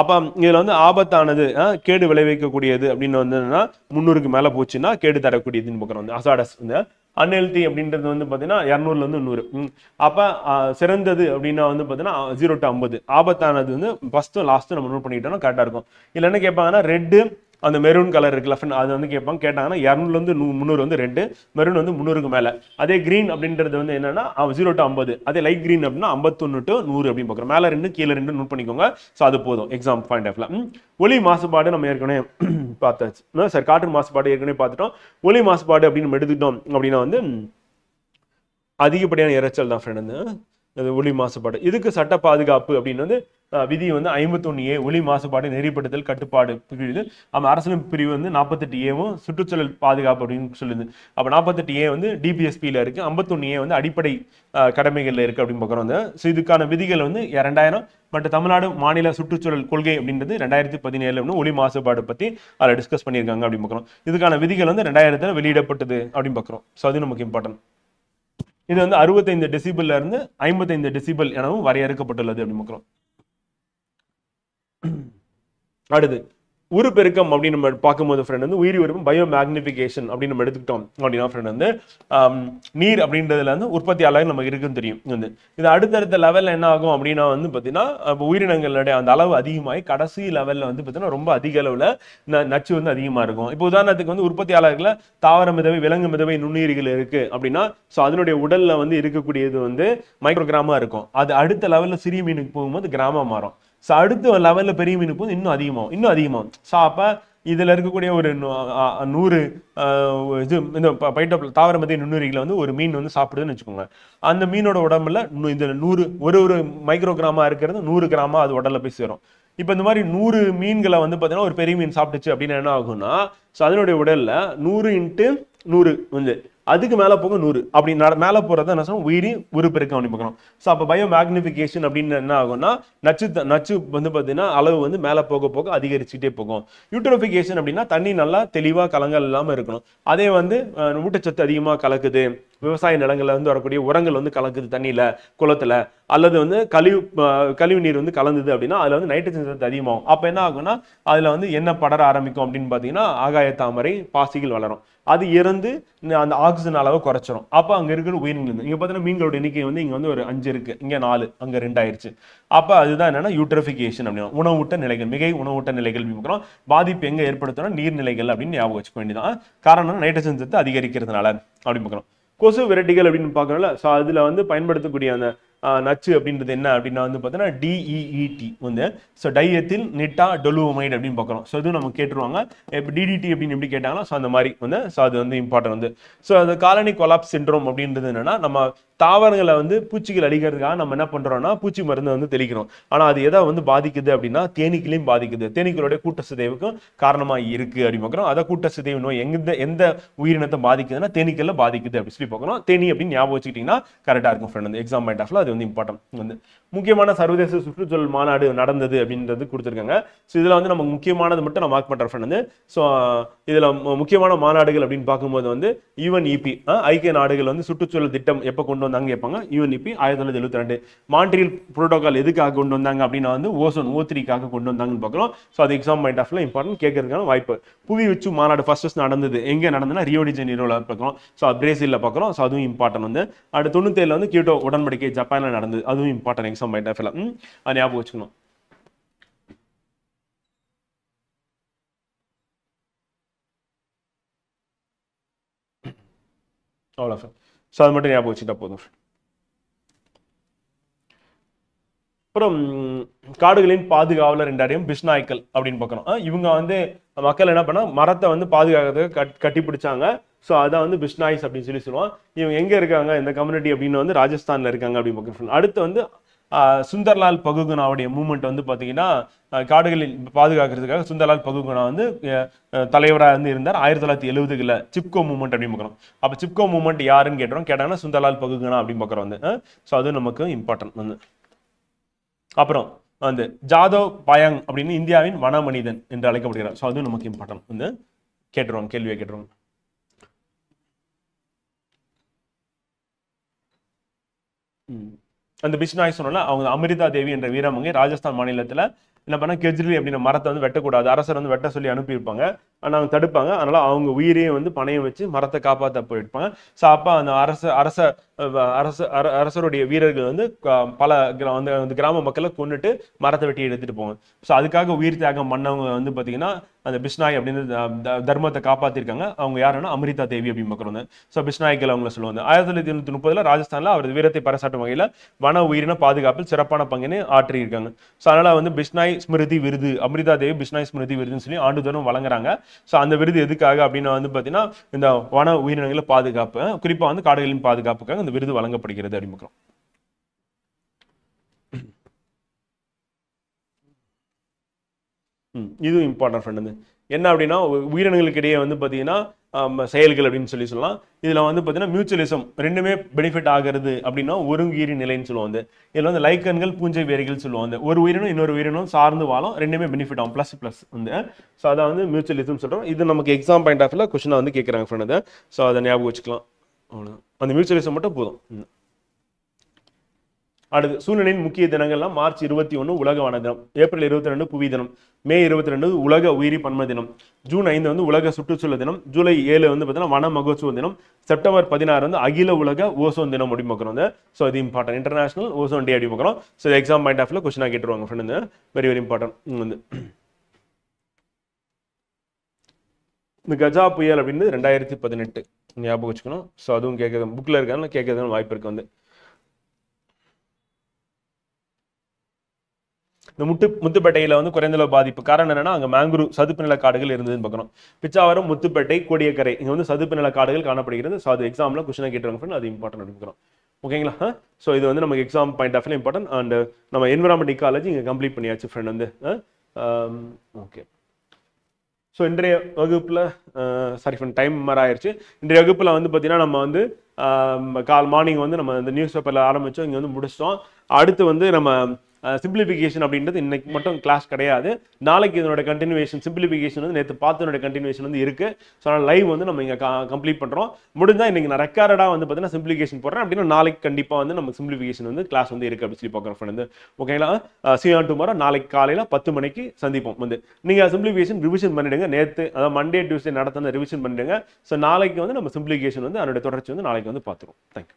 அப்போ இதில் வந்து ஆபத்தானது, கேடு விளைவிக்கக்கூடியது அப்படின்னு வந்துன்னா 300க்கு மேலே போச்சுன்னா கேடு தரக்கூடியதுன்னு பார்க்குறோம். வந்து அசாடஸ் வந்து அன்ஹெல்தி அப்படின்றது வந்து பார்த்தீங்கன்னா 200ல இருந்து 100. அப்போ சிறந்தது அப்படின்னா வந்து பார்த்தீங்கன்னா 0 to 50. ஆபத்தானது வந்து ஃபர்ஸ்ட் லாஸ்ட் நம்ம நோட் பண்ணிக்கிட்டோம்னா கரெக்டாக இருக்கும். இல்லை என்ன கேட்பாங்கன்னா ரெட்டு அந்த மெரூன் கலர் இருக்குல்ல, அது வந்து கேட்பாங்க. கேட்டாங்கன்னா 200லேருந்து 300 வந்து ரெட்டு, மெரூன் வந்து 300க்கு மேலே. அதே கிரீன் அப்படின்றது வந்து என்னன்னா 0 to 50. அதே லைட் கிரீன் அப்படின்னா 51 to 100 அப்படின்னு பார்க்குறோம். மேலே 2 கீழே 2 நோட் பண்ணிக்கோங்க. ஸோ அது போதும் எக்ஸாம் பாயிண்ட் ஆஃப்ல. ஒலி மாசுபாடு நம்ம ஏற்கனவே பார்த்தாச்சு சார். காற்று மாசுபாடு ஏற்கனவே பார்த்துட்டோம். ஒலி மாசுபாடு அப்படின்னு நம்ம எடுத்துக்கிட்டோம் அப்படின்னா வந்து அதிகப்படியான இரைச்சல் தான் ஃப்ரெண்ட் வந்து ஒலி மாசுபாடு. இதுக்கு சட்ட பாதுகாப்பு அப்படின்னு வந்து விதி வந்து 51A ஒலி மாசுபாடு நெறிப்படுத்தல் கட்டுப்பாடு பிரிவு. அரசியல் பிரிவு வந்து 48Aவும் சுற்றுச்சூழல் பாதுகாப்பு அப்படின்னு சொல்லுது. அப்போ 48A வந்து DPSPல இருக்கு, 51A வந்து அடிப்படை கடமைகள்ல இருக்கு அப்படின்னு பார்க்குறோம். ஸோ இதுக்கான விதிகள் வந்து 2000 மற்றும் தமிழ்நாடு மாநில சுற்றுச்சூழல் கொள்கை அப்படின்றது 2017 ஒலி மாசுபாடு பத்தி அதில் டிஸ்கஸ் பண்ணியிருக்காங்க அப்படின்னு பார்க்குறோம். இதுக்கான விதிகள் வந்து 2000 வெளியிடப்பட்டது அப்படின்னு பார்க்குறோம். ஸோ அது நமக்கு இம்பார்ட்டன்ட். இது வந்து 65 டெசிபிள்ல இருந்து 55 டெசிபிள் எனவும் வரையறுக்கப்பட்டுள்ளது அப்படின்னு பார்க்குறோம். அடுத்து உருப்பெருக்கம் அப்படின்னு நம்ம பார்க்கும்போது ஃப்ரெண்ட் வந்து உயிரி உருவம் பயோ மேக்னிஃபிகேஷன் அப்படின்னு நம்ம எடுத்துக்கிட்டோம் அப்படின்னா ஃப்ரெண்ட் வந்து நீர் அப்படின்றதுல வந்து உற்பத்தியாளர் நமக்கு இருக்குன்னு தெரியும். வந்து இது அடுத்தடுத்த லெவலில் என்ன ஆகும் அப்படின்னா வந்து பார்த்தீங்கன்னா உயிரினங்களுடைய அந்த அளவு அதிகமாகி கடைசி லெவலில் வந்து பார்த்தீங்கன்னா ரொம்ப அதிக அளவில் நச்சு வந்து அதிகமாக இருக்கும். இப்போ உதாரணத்துக்கு வந்து உற்பத்தியாளர்களை தாவர மிதவை விலங்கு மிதவை நுண்ணுயிரிகள் இருக்கு அப்படின்னா ஸோ அதனுடைய உடல்ல வந்து இருக்கக்கூடியது வந்து மைக்ரோகிராமா இருக்கும். அது அடுத்த லெவலில் சிறிய மீனுக்கு போகும்போது கிராமா மாறும். ஸோ அடுத்த லெவல்ல பெரிய மீனுக்கு போது இன்னும் அதிகமாகும். ஸோ அப்போ இதுல இருக்கக்கூடிய ஒரு 100 இது இந்த தாவர மத்திய நுண்ணுயிரிகளை வந்து ஒரு மீன் வந்து சாப்பிடுதுன்னு வச்சுக்கோங்க. அந்த மீனோட உடம்புல இந்த 100 ஒரு மைக்ரோகிராமா இருக்கிறது 100 கிராமா அது உடல்ல போய் சேரும். இப்போ இந்த மாதிரி 100 மீன்களை வந்து பார்த்தீங்கன்னா ஒரு பெரிய மீன் சாப்பிட்டுச்சு அப்படின்னு என்ன ஆகும்னா ஸோ அதனுடைய உடல்ல 100 × 100 வந்து அதுக்கு மேலே போக 100 அப்படி மேலே போகிறது என்ன சொல்லுவோம் உயிரி உருப்பெருக்கம் அப்படின்னு பார்க்குறோம். ஸோ அப்போ பயோ மேக்னிஃபிகேஷன் அப்படின்னு என்ன ஆகும்னா நச்சு வந்து பார்த்தீங்கன்னா அளவு வந்து மேலே போக போக அதிகரிச்சுட்டே போகும். யூட்ரோஃபிகேஷன் அப்படின்னா தண்ணி நல்லா தெளிவாக கலங்கள் இல்லாமல் இருக்கணும். அதே வந்து ஊட்டச்சத்து அதிகமாக கலக்குது, விவசாய நிலங்கள்ல வந்து வரக்கூடிய உரங்கள் வந்து கலக்குது தண்ணியில குளத்துல, அல்லது வந்து கழிவு நீர் வந்து கலந்தது அப்படின்னா அதுல வந்து நைட்ரஜன் சத்து அதிகமாகும். அப்ப என்ன ஆகும்னா அதுல வந்து என்ன படர ஆரம்பிக்கும் அப்படின்னு பாத்தீங்கன்னா ஆகாய தாமரை பாசிகள் வளரும். அது இறந்து அந்த ஆக்சிஜன் அளவை குறைச்சிரும். அப்ப அங்க இருக்கிற உயிரினங்கள் இங்க பாத்தீங்கன்னா மீன்களோட எண்ணிக்கை வந்து இங்க வந்து ஒரு 5 இருக்கு, இங்க 4, அங்க 2 ஆயிருச்சு. அப்ப அதுதான் என்னன்னா யூட்ரோஃபிகேஷன் அப்படின்னா உணவூட்ட நிலைகள், மிகை உணவூட்ட நிலைகள் பார்க்குறோம். பாதிப்பு எங்க ஏற்படுத்தணும் நீர்நிலைகள் அப்படின்னு ஞாபகம் வச்சுக்க வேண்டியதான். காரணம் நைட்ரஜன் சத்து அதிகரிக்கிறதுனால அப்படின்னு பார்க்குறோம். கொசு விரட்டிகள் அப்படின்னு பார்க்கறோம்ல, ஸோ அதுல வந்து பயன்படுத்தக்கூடிய அந்த நச்சு அப்படின்றது என்ன அப்படின்னா வந்து பார்த்தீங்கன்னா DEET வந்து ஸோ டைஎத்தில் நிட்டா டொலுவோமைடு அப்படின்னு பார்க்குறோம். ஸோ இதுவும் நம்ம கேட்டுருவாங்க இப்போ DDT அப்படின்னு எப்படி கேட்டாங்களோ ஸோ அந்த மாதிரி வந்து ஸோ அது வந்து இம்பார்ட்டன்ட் வந்து. ஸோ அந்த காலனி கொலாப்ஸ் சிண்ட்ரோம் அப்படின்றது என்னன்னா நம்ம தாவரங்களை வந்து பூச்சிகள் அடிக்கிறதுக்காக நம்ம என்ன பண்றோம்னா பூச்சி மருந்து வந்து தெளிக்கிறோம். ஆனா அது எதை வந்து பாதிக்குது அப்படின்னா தேனீக்களையும் பாதிக்குது, தேனீக்களுடைய கூட்ட சிதைவுக்கும் காரணமா இருக்கு அப்படின்னு பார்க்குறோம். அதை கூட்ட சிதைவு நோய் எந்த உயிரினத்தை பாதிக்குதுன்னா தேனீக்கள்ல பாதிக்குது அப்படி சொல்லி பார்க்குறோம். தேனி அப்படின்னு ஞாபகம் வச்சுக்கிட்டீங்கன்னா கரெக்டா இருக்கும் ஃப்ரெண்ட். வந்து எக்ஸாம் பாயிண்ட் ஆஃப்ல அது வந்து இம்பார்ட்டன்ட். வந்து முக்கியமான சர்வதேச சுற்றுச்சூழல் மாநாடு நடந்தது அப்படின்றது கொடுத்துருக்காங்க. ஸோ இதுல வந்து நமக்கு முக்கியமானது மட்டும் நான் மார்க் பண்றேன் ஃப்ரெண்ட். வந்து ஸோ இதுல முக்கியமான மாநாடுகள் அப்படின்னு பார்க்கும்போது வந்து UNEP ஐக்கிய நாடுகள் வந்து சுற்றுச்சூழல் திட்டம் எப்போ கொண்டு வந்தாங்க கேட்பாங்க. UNEP 1972. மான்ட்ரியல் புரோட்டோகால் எதுக்காக கொண்டு வந்தாங்க அப்படின்னா வந்து ஓசோன் O3க்காக கொண்டு வந்தாங்கன்னு பார்க்குறோம். ஸோ அது எக்ஸாம் பாயிண்ட் ஆஃப்ல இம்பார்ட்டன்ட் கேட்கறதுக்கான வாய்ப்பு. புவி உச்சி மாநாடு ஃபர்ஸ்ட் நடந்தது எங்கே நடந்ததுன்னா ரியோ டி ஜெனீரோல பார்க்குறோம். ஸோ பிரேசில்ல பார்க்குறோம். ஸோ அதுவும் இம்பார்ட்டன்ட். வந்து அடுத்து 97 வந்து கியோட்டோ உடன்படிக்கை ஜப்பான்ல நடந்தது, அதுவும் இம்பார்ட்டன்ட் எக்ஸாம் பாயிண்ட் ஆஃப்ல. அது ஞாபகம் வச்சுக்கணும். அவ்வளோ. ஸோ அது மட்டும் ஞாபகம் வச்சுட்டா போதும். அப்புறம் காடுகளின் பாதுகாவலர் என்றாரையும் பிஷ்நாய்க்கள் அப்படின்னு பார்க்கணும். இவங்க வந்து மக்கள் என்ன பண்ணா மரத்தை வந்து பாதுகாக்கிறதுக்கு கட்டி பிடிச்சாங்க. ஸோ அதான் வந்து பிஷ்நாய்ஸ் அப்படின்னு சொல்லுவோம். இவங்க எங்க இருக்காங்க இந்த கம்யூனிட்டி அப்படின்னு வந்து ராஜஸ்தான்ல இருக்காங்க அப்படின்னு பார்க்கணும். அடுத்து வந்து சுந்தர்லால் பகுகுணாவுடைய மூவ்மெண்ட் வந்து பாத்தீங்கன்னா காடுகளில் பாதுகாக்கிறதுக்காக சுந்தர்லால் பகுகுணா வந்து தலைவராக வந்து இருந்தார் 1970களில். சிப்கோ மூவ்மெண்ட் அப்படின்னு பார்க்குறோம். அப்போ சிப்கோ மூவ்மெண்ட் யாருன்னு கேட்டாங்கன்னா சுந்தர்லால் பகுகுணா அப்படின்னு பார்க்குறோம் வந்து. ஸோ அது நமக்கு இம்பார்ட்டன்ட் வந்து. அப்புறம் வந்து ஜாதவ் பயாங் அப்படின்னு இந்தியாவின் வன மனிதன் என்று அழைக்கப்படுகிறார். ஸோ அதுவும் நமக்கு இம்பார்ட்டன்ட் வந்து கேட்டுருவாங்க, கேள்வியை கேட்டுருவாங்க. அந்த பிஷ்நாய் சொன்னால அவங்க அமிர்தா தேவி என்ற வீரமங்கை ராஜஸ்தான் மாநிலத்துல என்ன பண்ணா கெஜ்ரி அப்படின்ற மரத்தை வந்து வெட்டக்கூடாது, அரசர் வந்து வெட்ட சொல்லி அனுப்பியிருப்பாங்க. ஆனால் அவங்க தடுப்பாங்க. அதனால அவங்க உயிரையும் வந்து பணையம் வச்சு மரத்தை காப்பாற்ற போயிருப்பாங்க. ஸோ அப்போ அந்த அரசருடைய வீரர்கள் வந்து பல அந்த கிராம மக்களை கொண்டுட்டு மரத்தை வெட்டி எடுத்துட்டு போவாங்க. ஸோ அதுக்காக உயிர் தியாகம் பண்ணவங்க வந்து பார்த்தீங்கன்னா அந்த பிஷ்நாய் அப்படின்னு தர்மத்தை காப்பாத்திருக்காங்க. அவங்க யாருன்னா அமிர்தா தேவி அப்படின்னு பார்க்குறோம். ஸோ பிஷ்நாய்கள் அவங்கள சொல்லுவாங்க. 1930 ராஜஸ்தான்ல அவரது வீரத்தை பறைசாட்டும் வகையில் வன உயிரின பாதுகாப்பில் சிறப்பான பங்கினை ஆற்றியிருக்காங்க. ஸோ அதனால வந்து பிஷ்நாய் ஸ்மிருதி விருது, அமிர்தா தேவி பிஷ்நாய் ஸ்மிருதி விருதுன்னு சொல்லி ஆண்டுதோறும் வழங்குறாங்க. ஸோ அந்த விருது எதுக்காக அப்படின்னா வந்து பார்த்தீங்கன்னா இந்த வன உயிரினங்களை பாதுகாப்பு, குறிப்பாக வந்து காடுகளின் பாதுகாப்புக்காக இந்த விருது வழங்கப்படுகிறது அப்படின்னு. இது இம்பார்ட்டன்ட் ஃப்ரெண்ட். என்ன அப்படின்னா உயிரினங்களுக்கு இடையே வந்து பார்த்தீங்கன்னா செயல்கள் அப்படின்னு சொல்லலாம். இதுல வந்து பார்த்தீங்கன்னா மியூச்சுவலிசம் ரெண்டுமே பெனிஃபிட் ஆகிறது அப்படின்னா ஒருங்கீரி நிலைன்னு சொல்லுவாங்க. இதுல வந்து லைக்கன்கள் பூஞ்சை வேர்கள் சொல்லுவாங்க. ஒரு உயிரினம் இன்னொரு உயிரினம் சார்ந்து வாழும், ரெண்டுமே பெனிஃபிட் ஆகும், ப்ளஸ் வந்து. ஸோ அதான் வந்து மியூச்சுவலிசம் சொல்றோம். இது நமக்கு எக்ஸாம் பாயிண்ட் ஆஃப்ல கொஸ்டினா வந்து கேட்குறாங்க ஃப்ரெண்ட். அதை ஸோ அதை ஞாபகம் வச்சுக்கலாம். அவ்வளோதான், அந்த மியூச்சுவலிசம் மட்டும் போதும். அடுத்து சூழ்நிலையின் முக்கிய தினங்கள்லாம் மார்ச் 21 உலக வன தினம், ஏப்ரல் 22 புவி தினம், மே 22 உலக உயிரி பன்ம தினம், ஜூன் 5 வந்து உலக சுற்றுச்சூழல் தினம், ஜூலை 7 வந்து பார்த்தீங்கன்னா வன மகோத்சவ தினம், செப்டம்பர் 16 வந்து அகில உலக ஓசோன் தினம் அப்படி பார்க்குறோம் வந்து. ஸோ இது இம்பார்ட்டன்ட், இன்டர்நேஷனல் ஓசோன் டே அப்படி பார்க்குறோம். ஸோ எக்ஸாம் பாயிண்ட் ஆஃப்ல கொஸ்டினாக கேட்டுருவாங்க ஃப்ரெண்ட், வந்து வெரி வெரி இம்பார்ட்டன்ட். வந்து இந்த கஜா புயல் அப்படின்னு 2018 ஞாபகம் வச்சுக்கணும். ஸோ அதுவும் கேட்க புக்கில் இருக்காங்க, கேட்கறதுன்னு வாய்ப்பு இருக்கு. வந்து இந்த முத்துப்பேட்டையில வந்து குறைந்த அளவு பாதிப்பு காரணம் என்னன்னா அங்க மேங்குரு சதுப்பு நில காடுகள் இருந்ததுன்னு பார்க்கணும். பிச்சாவரம், முத்துப்பேட்டை, கோடியக்கரை இங்க வந்து சதுப்பு நில காடுகள் காணப்படுகிறது. ஸோ அது எக்ஸாம்ல கொஸ்டினா கேட்டுருவாங்க, அது இம்பார்ட்டன்ட் எடுக்கிறோம். ஓகேங்களா? ஸோ இது வந்து நமக்கு exam point of important. And நம்ம என்விரான்மெண்ட் இக்காலஜி இங்க கம்ப்ளீட் பண்ணியாச்சு ஃப்ரெண்ட். வந்து ஓகே. ஸோ இன்றைய வகுப்புல சாரி ஃப்ரெண்ட், டைம் மாதிரி ஆயிடுச்சு. இன்றைய வகுப்புல வந்து பார்த்தீங்கன்னா நம்ம வந்து மார்னிங் வந்து நம்ம இந்த நியூஸ் பேப்பர்ல ஆரம்பிச்சோம், இங்க வந்து முடிச்சிட்டோம். அடுத்து வந்து நம்ம சிம்பிளிஃபிகேஷன் அப்படின்றது இன்னைக்கு மட்டும் கிளாஸ் கிடையாது. நாளைக்கு இதனோட கண்டினியூவேஷன், சிம்பிளிஃபிகேஷன் வந்து நேற்று பார்த்தனோட கண்டினியூவேஷன் வந்து இருக்கு. ஸோ அதனால் லைவ் வந்து நம்ம இங்கே கம்ப்ளீட் பண்ணுறோம். முடிஞ்சால் இன்னைக்கு நான் ரெக்கார்டாக வந்து பார்த்தீங்கன்னா சிம்பிளிஃபிகேஷன் போடுறேன். அப்படின்னா நாளைக்கு கண்டிப்பாக வந்து நம்ம சிம்பிளிஃபிகேஷன் வந்து கிளாஸ் வந்து இருக்கு அப்படின்னு சொல்லி பார்க்குறோம் ஃப்ரெண்ட். ஓகேங்களா? see you on tomorrow. நாளைக்கு காலையில் 10 மணிக்கு சந்திப்போம். வந்து நீங்கள் சிம்பிளிஃபிகேஷன் ரிவிஷன் பண்ணிடுங்க. நேற்று அதாவது மண்டே டியூஸ்டே நடத்தின ரிவிஷன் பண்ணிடுங்க. ஸோ நாளைக்கு வந்து நம்ம சிம்பிளிஃபிகேஷன் வந்து அதனுடைய தொடர்ச்சி வந்து நாளைக்கு வந்து பார்த்துருவோம். தேங்க்யூ.